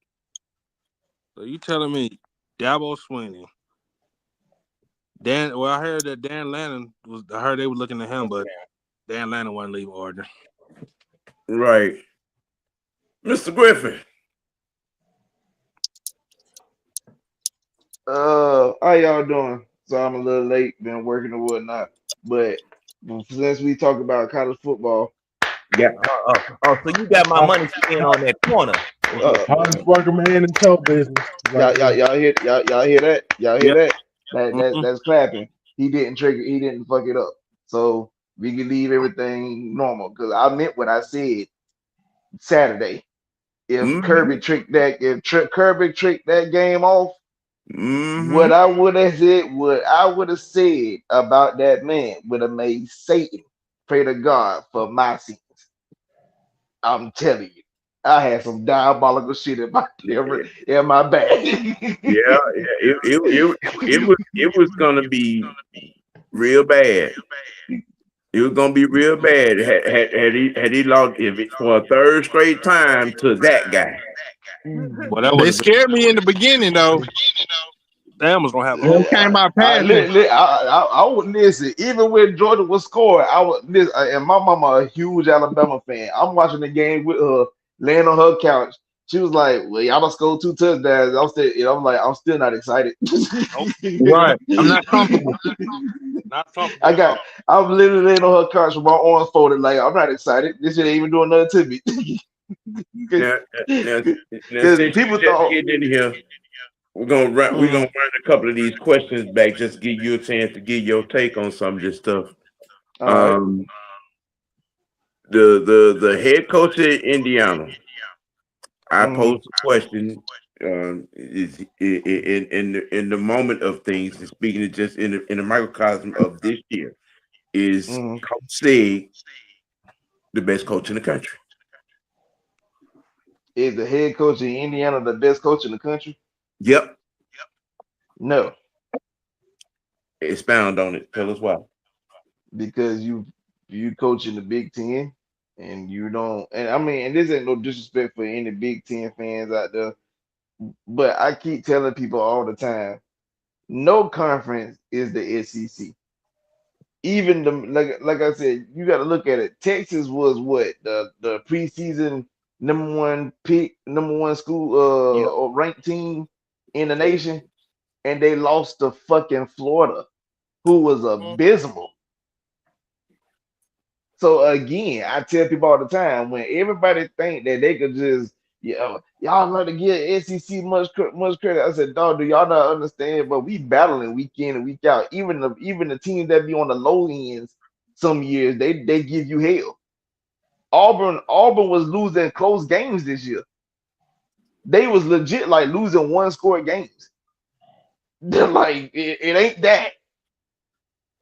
So you telling me Dabo Swinney Well, I heard that Dan Lannon was. I heard they were looking at him, but Dan Lannon wasn't leaving Oregon. Right. Mr. Griffin. How y'all doing? So I'm a little late, been working or whatnot. But since we talk about college football, Yeah. So you got my money spent on that corner. Hardest working man in show business. y'all hear that? Y'all hear Yep. that? That's clapping. He didn't trigger. He didn't fuck it up. So we can leave everything normal because I meant what I said Saturday. If Kirby tricked that game off, what I would have said about that man would have made Satan pray to God for my sins. I'm telling you, I had some diabolical shit in my bag. It was gonna be real bad. It was gonna be real bad had he lost for a third straight time to that guy. Well, that They was scared me in the beginning though. Sam was gonna have They came out passing. I would listen. Even when Georgia was scoring, I would listen. And my mama a huge Alabama fan. I'm watching the game with her, laying on her couch. She was like, "Well, y'all done scored 2 touchdowns." I'm like, I'm still not excited. Right. I'm not comfortable. not comfortable. I'm literally laying on her couch with my arms folded. Like, I'm not excited. This shit ain't even doing nothing to me. Now, Because since people you just thought, getting in here, we're gonna run a couple of these questions back, just to give you a chance to give your take on some of this stuff. all right. The head coach at Indiana, I posed a question. Is in the moment of things, and speaking of just in the microcosm of this year, is Coach Sig the best coach in the country? Is the head coach in Indiana the best coach in the country? Yep. No, Expound on it. Tell us why. because you coach in the Big Ten, and you don't. And I mean, and this ain't no disrespect for any Big Ten fans out there, but I keep telling people all the time, no conference is the SEC. Even the like I said, you got to look at it. Texas was what the preseason number 1 pick, number 1 school or ranked team in the nation, and they lost to fucking Florida, who was abysmal. So again, I tell people all the time, when everybody think that they could just, y'all like to give SEC much credit. I said, dog, do y'all not understand? But we battling week in and week out. Even the teams that be on the low ends, some years they give you hell. Auburn was losing close games this year. They was legit like losing 1-score games. They're like, it ain't that.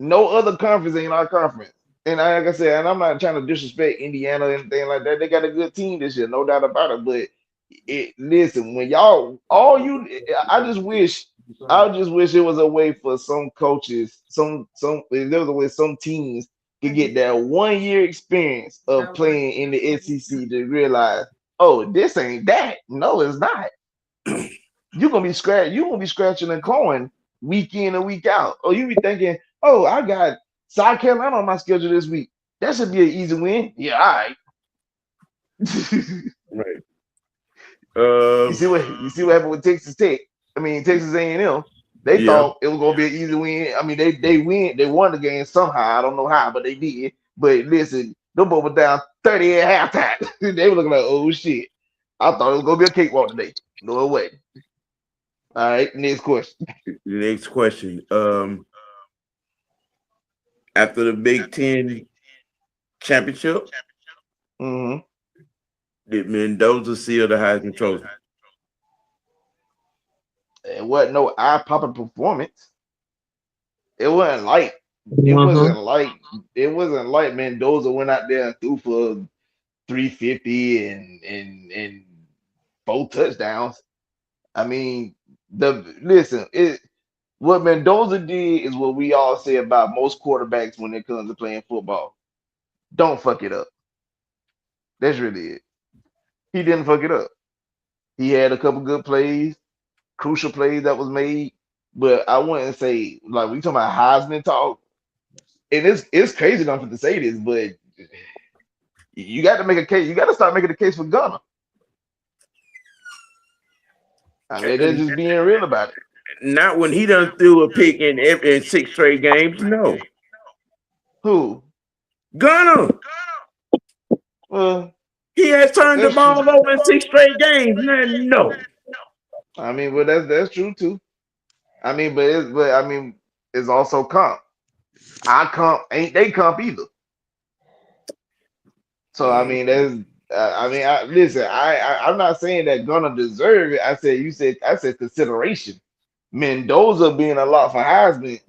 No other conference ain't our conference. And like I said, and I'm not trying to disrespect Indiana or anything like that. They got a good team this year, no doubt about it. But listen, when I just wish it was a way for some coaches, if there was a way some teams could get that 1-year experience of playing in the SEC to realize, oh, this ain't that. No, it's not. You're gonna be scratching and clawing week in and week out. Or you be thinking, oh, I got South Carolina on my schedule this week. That should be an easy win. Yeah, all right. Right. You see what happened with Texas Tech? I mean Texas A&M. They thought it was gonna be an easy win. I mean, they won the game somehow. I don't know how, but they did. But listen, them boys were down 30 at halftime. They were looking like, oh shit. I thought it was gonna be a cakewalk today. No way. All right, next question. The next question. After the Big Ten championship, did Mendoza seal the Heisman Trophy? It wasn't no eye-popping performance. It wasn't like it wasn't like Mendoza went out there and threw for 350 and 4 touchdowns. I mean, what Mendoza did is what we all say about most quarterbacks when it comes to playing football. Don't fuck it up. That's really it. He didn't fuck it up. He had a couple good plays, crucial plays that was made. but I wouldn't say like we talking about Heisman talk. And it's crazy enough to say this, but you got to make a case. You got to start making a case for Gunner. I mean, they're just being real about it. Not when he done threw a pick in 6 straight games. No, Who? Gunner. Well, He has turned the that's true. ball over in 6 straight games. Man, no. I mean, but that's true too. I mean, but it's also comp. I comp ain't they comp either. So I mean, there's. Listen. I'm not saying that Gunner deserve it. I said consideration. Mendoza being a lot for Heisman.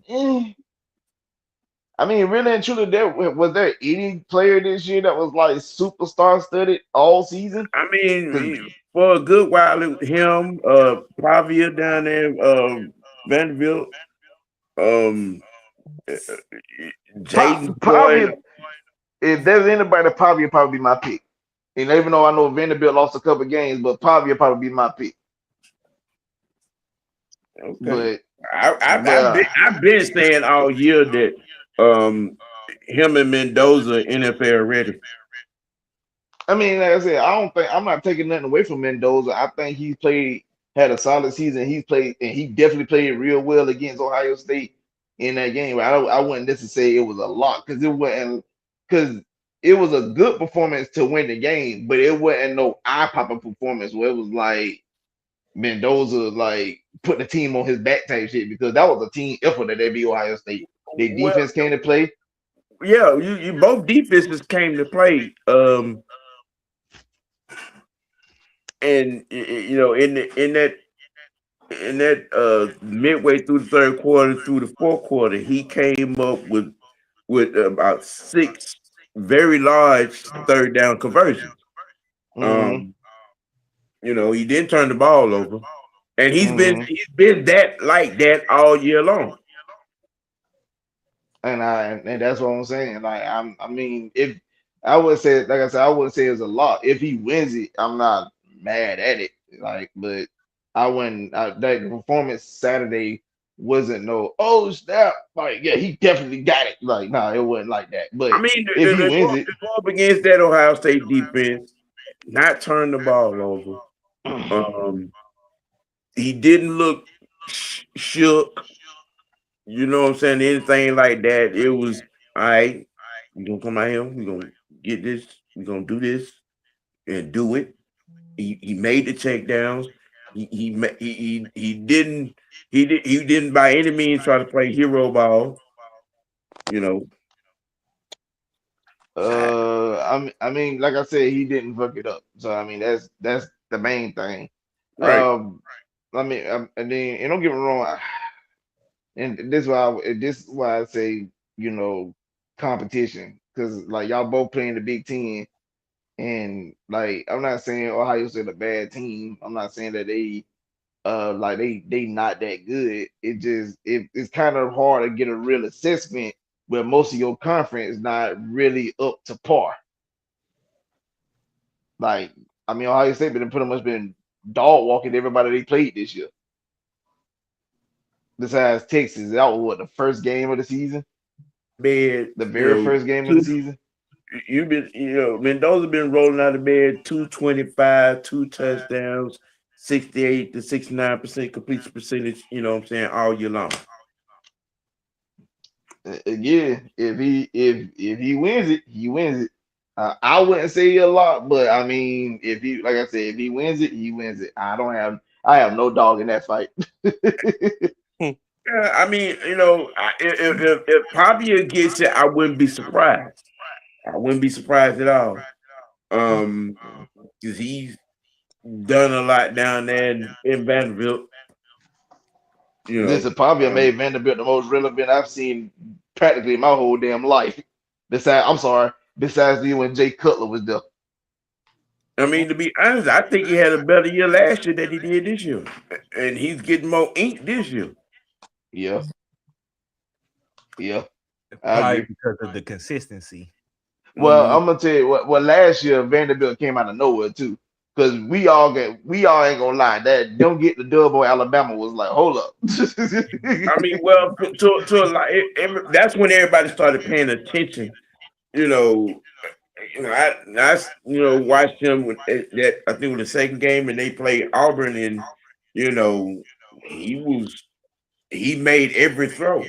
I mean, really and truly, was there any player this year that was like superstar studded all season? I mean, for a good while, it was him, Pavia down there, Vanderbilt, Jaden Pavia, Boyd. if there's anybody, Pavia probably be my pick. And even though I know Vanderbilt lost a couple games, but Pavia probably be my pick. Okay. But I've been saying all year that him and Mendoza NFL ready. I mean, like I said, I'm not taking nothing away from Mendoza. I think had a solid season. He definitely played real well against Ohio State in that game. I wouldn't necessarily say it was a lot because it was a good performance to win the game, but it wasn't no eye popping performance where it was like Mendoza like put the team on his back type shit because that was a team effort that they beat Ohio State. Their Well, defense came to play. yeah, you both defenses came to play. And you know, in that midway through the third quarter through the fourth quarter, he came up with about 6 very large third down conversions. Mm-hmm. You know, he didn't turn the ball over, and he's Mm-hmm. been that like that all year long. And that's what I'm saying. Like I mean, if I would say, like I said, I wouldn't say it's a lot. If he wins it, I'm not mad at it. Like, but I wouldn't. That performance Saturday wasn't no oh snap. Like, yeah, he definitely got it. Like, nah, it wasn't like that. I But mean, if he wins to go up against that Ohio State defense, not turn the ball over. it, He didn't look shook. You know what I'm saying? Anything like that. It was all right. We're gonna come out here. We're gonna get this. We're gonna do this and do it. He made the checkdowns. He didn't by any means try to play hero ball. You know. I mean, like I said, he didn't fuck it up. So I mean, that's the main thing. Right. And then, and don't get me wrong, and this is why I say, you know, competition because like y'all both playing the Big Ten, and like I'm not saying Ohio State a bad team. I'm not saying that they not that good. It's kind of hard to get a real assessment where most of your conference not really up to par. Like I mean, Ohio State been pretty much been dog walking everybody they played this year. Besides Texas, that was what the first game of the season, Bed, the very first game of the season. Mendoza been rolling out of bed 225, 2 touchdowns, 68 to 69% completion percentage, you know what I'm saying, all year long. Yeah, if he wins it, he wins it. I wouldn't say a lot, but I mean, if he like I said, if he wins it, he wins it. I have no dog in that fight. Yeah, I mean, if Pavia gets it, I wouldn't be surprised. I wouldn't be surprised at all. Because he's done a lot down there in Vanderbilt. Listen, Pavia made Vanderbilt the most relevant I've seen practically my whole damn life. Besides you when Jay Cutler was there. I mean, to be honest, I think he had a better year last year than he did this year, and he's getting more ink this year. Yeah, yeah, I Probably agree. because of the consistency. Well, I'm gonna tell you what. Well, last year Vanderbilt came out of nowhere too. Because we all ain't gonna lie. That don't get the dub on Alabama was like, hold up. I mean, well, to a lot, that's when everybody started paying attention. You know, watched them with that. I think it was the second game, and they played Auburn, and you know, he made every throw,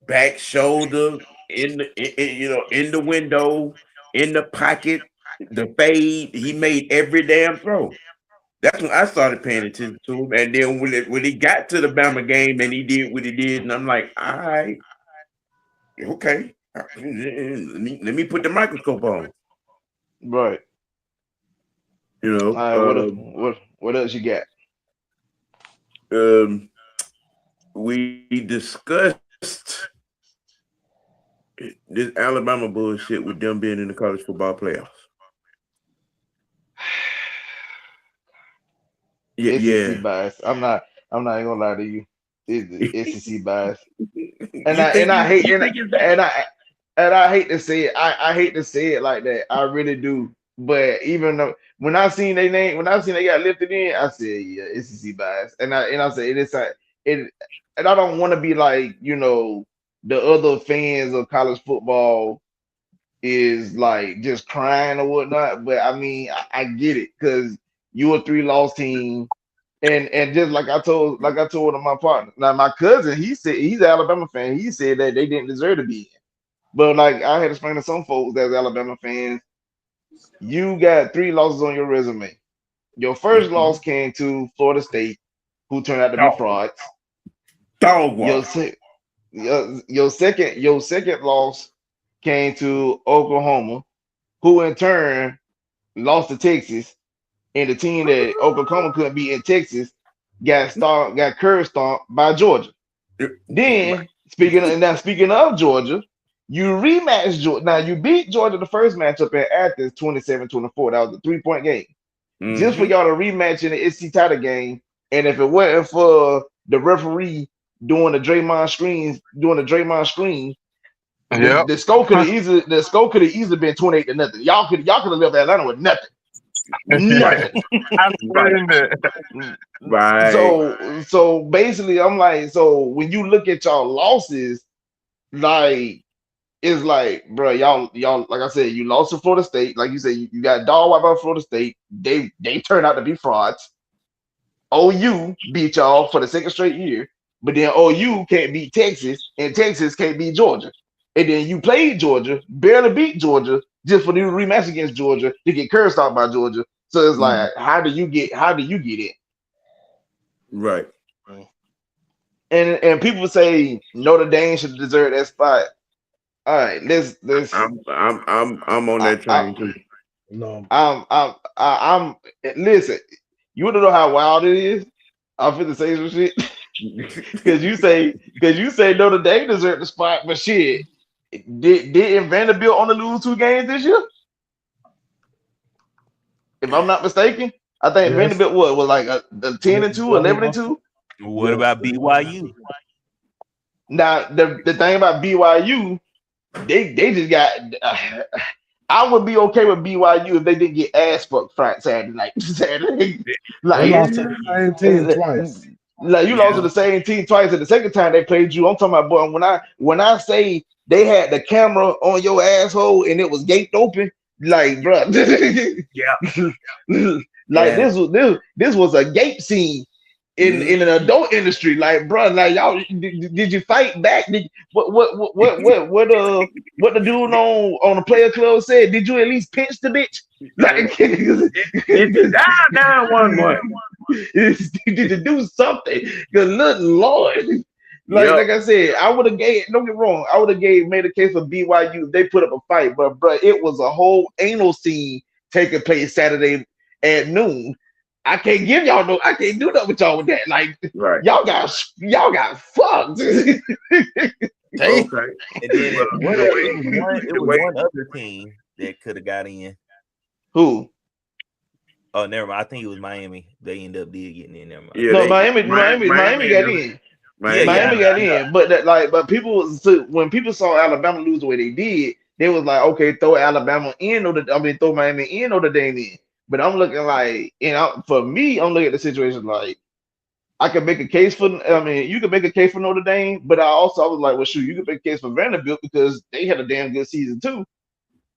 back shoulder, in the window, in the pocket, the fade. He made every damn throw. That's when I started paying attention to him. And then when he got to the Bama game and he did what he did, and I'm like, all right, okay, let me put the microscope on. Right. You know. All right, what else you got? We discussed this Alabama bullshit with them being in the college football playoffs. SEC bias. I'm not even gonna lie to you. It's SEC bias. And I hate to say it. I hate to say it like that. I really do. But even though when I seen their name, when I seen they got lifted in, I said, yeah, SEC bias. And I said it's like it, and I don't want to be like, the other fans of college football is like just crying or whatnot. But I mean, I get it because you're a 3-loss team. And just like I told one of my partners, now my cousin, he said he's an Alabama fan. He said that they didn't deserve to be in. But like I had to explain to some folks that's Alabama fans, you got 3 losses on your resume. Your first loss came to Florida State, who turned out to be frauds. Your second loss came to Oklahoma, who in turn lost to Texas, and the team that Oklahoma couldn't beat in Texas got curb stomped by Georgia. Then speaking of Georgia, you rematched Georgia. Now you beat Georgia the first matchup in Athens 27-24. That was a 3-point game. Just for y'all to rematch in the SEC title game, and if it wasn't for the referee doing the Draymond screen, the score could have easily been 28-0. Y'all could have left Atlanta with nothing. Nothing. Right. So basically, I'm like, so when you look at y'all losses, like it's like, bro, y'all, like I said, you lost to Florida State. Like you said, you got dog wiped by Florida State. They turned out to be frauds. OU beat y'all for the second straight year, but then OU can't beat Texas, and Texas can't beat Georgia. And then you played Georgia, barely beat Georgia, just for the rematch against Georgia to get curb stomped by Georgia. So it's like, how do you get it? Right. And people say Notre Dame should deserve that spot. All right, let's. I'm on that train too. No. I'm. Listen, you want to know how wild it is? I'm finna say some shit because you say Notre Dame deserved the spot, but shit, didn't Vanderbilt only lose 2 games this year? If I'm not mistaken, I think Vanderbilt was like a 10-2, 11-2. What about BYU? Now the thing about BYU, they just got. I would be okay with BYU if they didn't get ass fucked Saturday night. Like, they lost to the same team twice. Like you lost to the same team twice, and the second time they played you, I'm talking about, boy. When I say they had the camera on your asshole and it was gaped open, like, bro, like this was a gape scene in an adult industry, like, bro, like y'all did you fight back? What the dude on the player club said? Did you at least pinch the bitch? Like, down 1-1. Did you do something? Good Lord. Like I said, I would have gave. Don't get wrong. I would have made a case for BYU if they put up a fight, but bro, it was a whole anal scene taking place Saturday at noon. I can't give y'all no. I can't do nothing with y'all with that. Like, y'all got fucked. Okay. And then it was one other team that could have got in. Who? Oh, never mind. I think it was Miami. They ended up getting in. Never mind. Yeah, no, Miami got in. Miami got in, but when people saw Alabama lose the way they did, they was like, okay, throw Alabama in, throw Miami in, Notre Dame in. But I'm looking like, for me, I'm looking at the situation like I could make a case for. I mean, you could make a case for Notre Dame, but I was like, well, shoot, you could make a case for Vanderbilt because they had a damn good season too.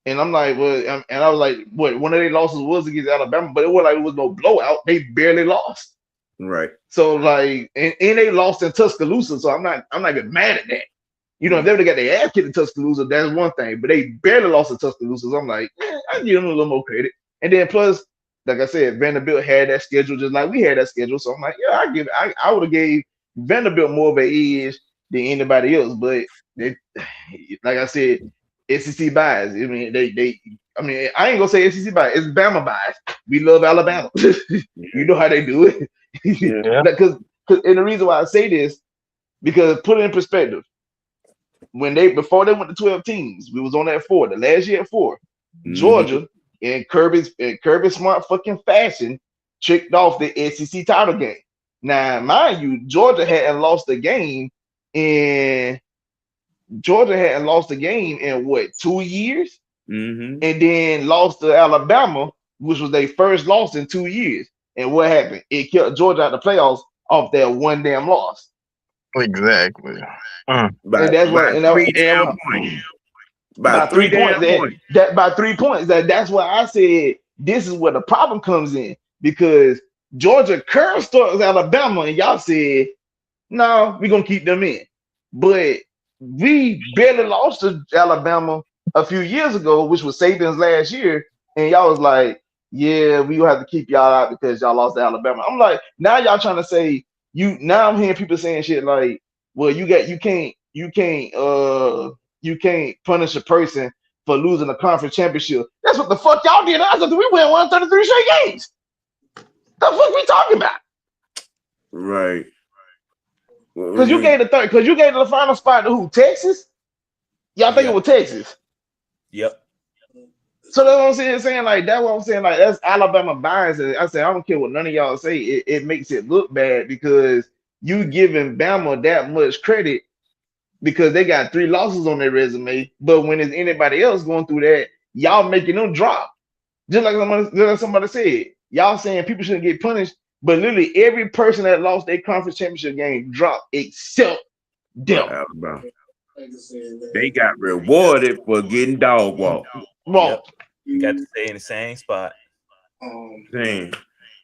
And I'm like, well, and I was like, what? One of their losses was against Alabama, but it was no blowout. They barely lost. Right. So like, and they lost in Tuscaloosa. So I'm not even mad at that. You know, if they would have got their ass kicked in Tuscaloosa, that's one thing. But they barely lost in Tuscaloosa. So I'm like, I give them a little more credit. And then plus, like I said, Vanderbilt had that schedule just like we had that schedule. So I'm like, yeah, I would have gave Vanderbilt more of an edge than anybody else. But they, like I said, SEC bias. I mean, I ain't gonna say SEC bias. It's Bama bias. We love Alabama. You know how they do it. Yeah. Because and the reason why I say this, because put it in perspective, before they went to 12 teams, we was on that 4. The last year at 4, Georgia in Kirby Smart fucking fashion tricked off the SEC title game. Now, mind you, Georgia hadn't lost a game in what, 2 years, and then lost to Alabama, which was their first loss in 2 years. And what happened? It kept Georgia out of the playoffs off that one damn loss. Exactly. And that's why, by 3 points. By 3 points. That's why I said this is where the problem comes in, because Georgia curve starts Alabama, and y'all said, no, we're gonna keep them in. But we barely lost to Alabama a few years ago, which was Saban's last year, and y'all was like, yeah, we will have to keep y'all out because y'all lost to Alabama. I'm like, now y'all trying to say now I'm hearing people saying shit like, well, you can't punish a person for losing a conference championship. That's what the fuck y'all did. We went 133 straight games. The fuck we talking about? Right. Because you gave the final spot to who? Texas? Y'all think it was Texas? Yep. So that's what I'm saying. Like, that's what I'm saying. Like, that's Alabama bias. I say I don't care what none of y'all say. It makes it look bad because you giving Bama that much credit because they got 3 losses on their resume. But when it's anybody else going through that, y'all making them drop. Just like somebody said, y'all saying people shouldn't get punished, but literally every person that lost their conference championship game dropped except them. Alabama. They got rewarded for getting dog walked. Yep. You got to stay in the same spot. Same.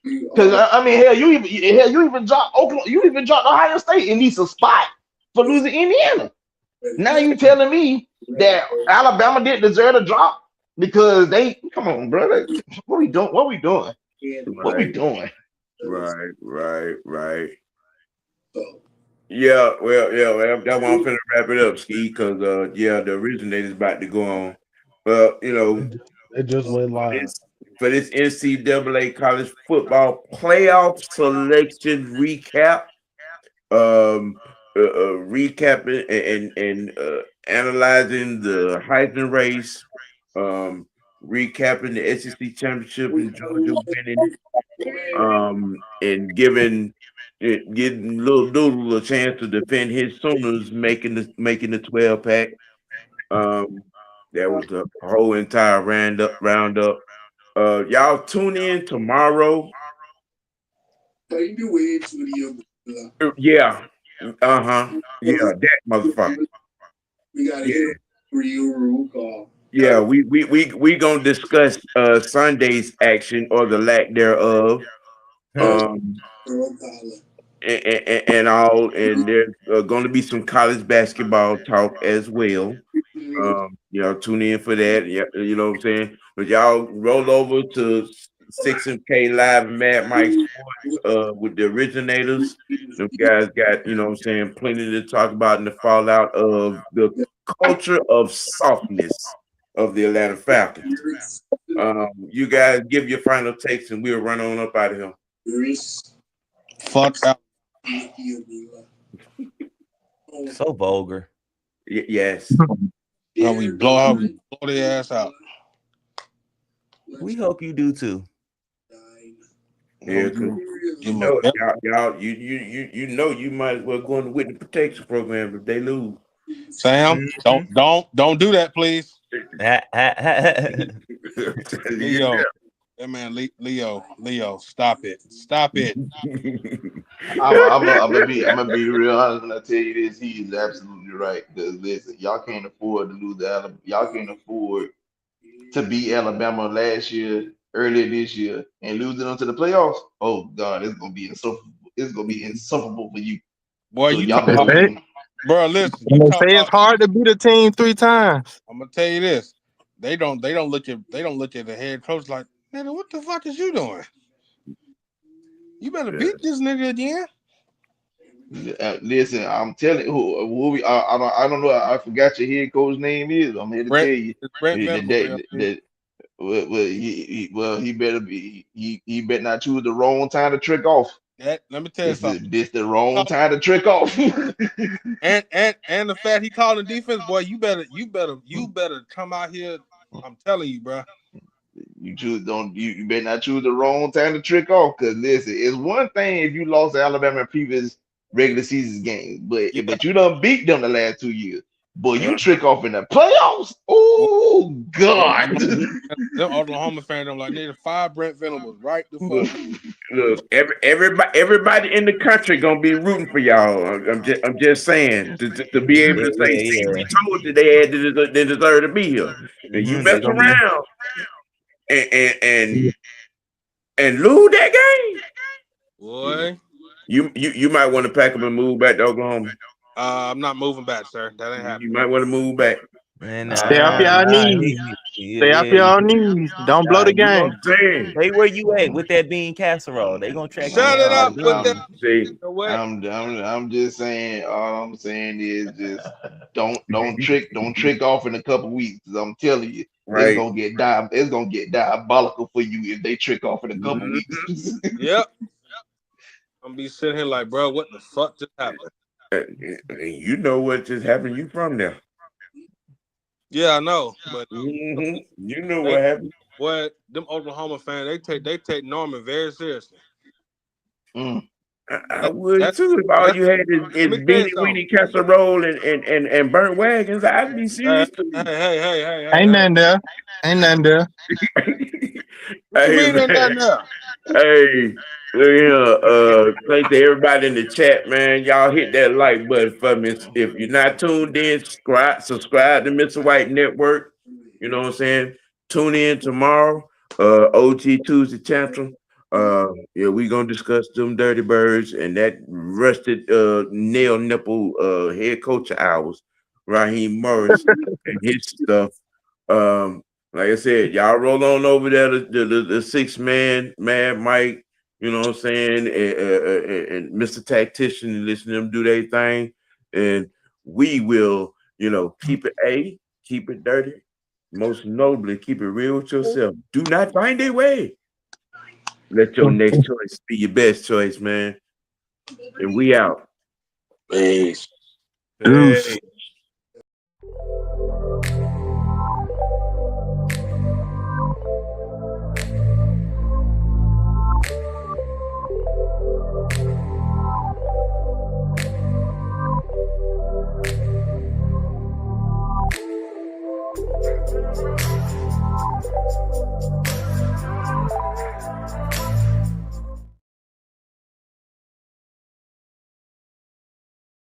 Because I mean, hell, you even dropped Oklahoma, you even dropped Ohio State in needs a spot for losing Indiana. Now you telling me that Alabama didn't deserve a drop because they come on, brother. What we doing? What we doing? What we doing? Right. Yeah, well, that's why I'm finna wrap it up, Ski, because the originator's about to go on. Well, it just went live. For this NCAA college football playoff selection recap, recapping and analyzing the Heisman race, recapping the SEC championship and Georgia winning, and giving Little Doodle a chance to defend his Sooners making the 12 pack. That was the whole entire roundup. Y'all tune in tomorrow. Yeah. That motherfucker. Yeah, we gonna discuss Sunday's action or the lack thereof. And all, and there's going to be some college basketball talk as well. Tune in for that. Yeah, you know what I'm saying. But y'all roll over to 6MK Live and Mad Mike Sports with the originators. Them guys got, you know what I'm saying, plenty to talk about in the fallout of the culture of softness of the Atlanta Falcons. You guys give your final takes and we'll run on up out of here. Fuck out. So vulgar. Yes. How we blow their ass out. We hope you do too. Yeah, you might as well go in the witness protection program if they lose. Sam, don't do that, please. Yo. That man, Leo, stop it. I'm gonna be real honest when I tell you this. He is absolutely right. Because listen, y'all can't afford to lose the Alabama. Y'all can't afford to beat Alabama last year, earlier this year, and losing them to the playoffs. Oh God, it's gonna be insufferable. It's gonna be insufferable for you. Boy, So you y'all talk better They about, say, win. bro. Listen, when you they talk say it's about. hard to beat a team 3 times. I'm gonna tell you this. They don't look at the head coach like, nigga, what the fuck is you doing? You better beat this nigga again. Listen, I'm telling you, who we I don't know. I forgot your head coach name is. I'm here to tell Brent, you it's Brent Venables. that he better be he better not choose the wrong time to trick off. Let me tell you something. This the wrong time to trick off. And the fact he calling defense, boy, you better come out here. I'm telling you, bro. You better not choose the wrong time to trick off. Cause listen, it's one thing if you lost to Alabama in previous regular season games, Yeah, but you done beat them the last 2 years. Boy, you yeah. trick off in the playoffs. Oh God. Them Oklahoma fans, I'm like, nigga, fire Brent Venables right the fuck. Look, everybody in the country gonna be rooting for y'all. I'm just saying to be able to say, see, we told you they deserve to be here. And you They mess gonna be. around and lose that game. Boy, You might want to pack up and move back to Oklahoma. I'm not moving back, sir. That ain't You happening. might want to move back. Man, Stay off y'all knees. Stay off y'all knees. Don't blow the You know what game. I'm saying? Hey, where you at with that bean casserole? They gonna track you Shut it down. up with that. See, You know what? I'm just saying. All I'm saying is just don't trick off in a couple weeks. 'Cause I'm telling you, right. it's gonna get diabolical for you if they trick off in a couple weeks. Mhm. Yep. I'm gonna be sitting here like, bro, what the fuck just happened? You know what just happened. You from there. Yeah, I know, but You know they, what happened. boy, them Oklahoma fans, they take Norman very seriously. Mm. I That, would that, too. If all that, you had let is me tell you beanie something. weenie casserole and burnt wagons, I'd be Hey, serious too. Ain't hey. nothing there. Ain't nothing there. What you Hey mean ain't man. nothing there? Hey, look here. Thanks to everybody in the chat, man. Y'all hit that like button for me. If you're not tuned in, subscribe to Mr. White Network. You know what I'm saying? Tune in tomorrow. OG Tuesday Tantrum. Yeah, we gonna discuss them dirty birds and that rusted nail nipple head coach of ours, Raheem Morris, and his stuff. Like I said, y'all roll on over there to the 6-man, Mad Mike, you know what I'm saying, and Mr. Tactician, and listen to them do their thing. And we will, keep it dirty. Most notably, keep it real with yourself. Do not find a way. Let your next choice be your best choice, man. And we out. Peace. Deuce.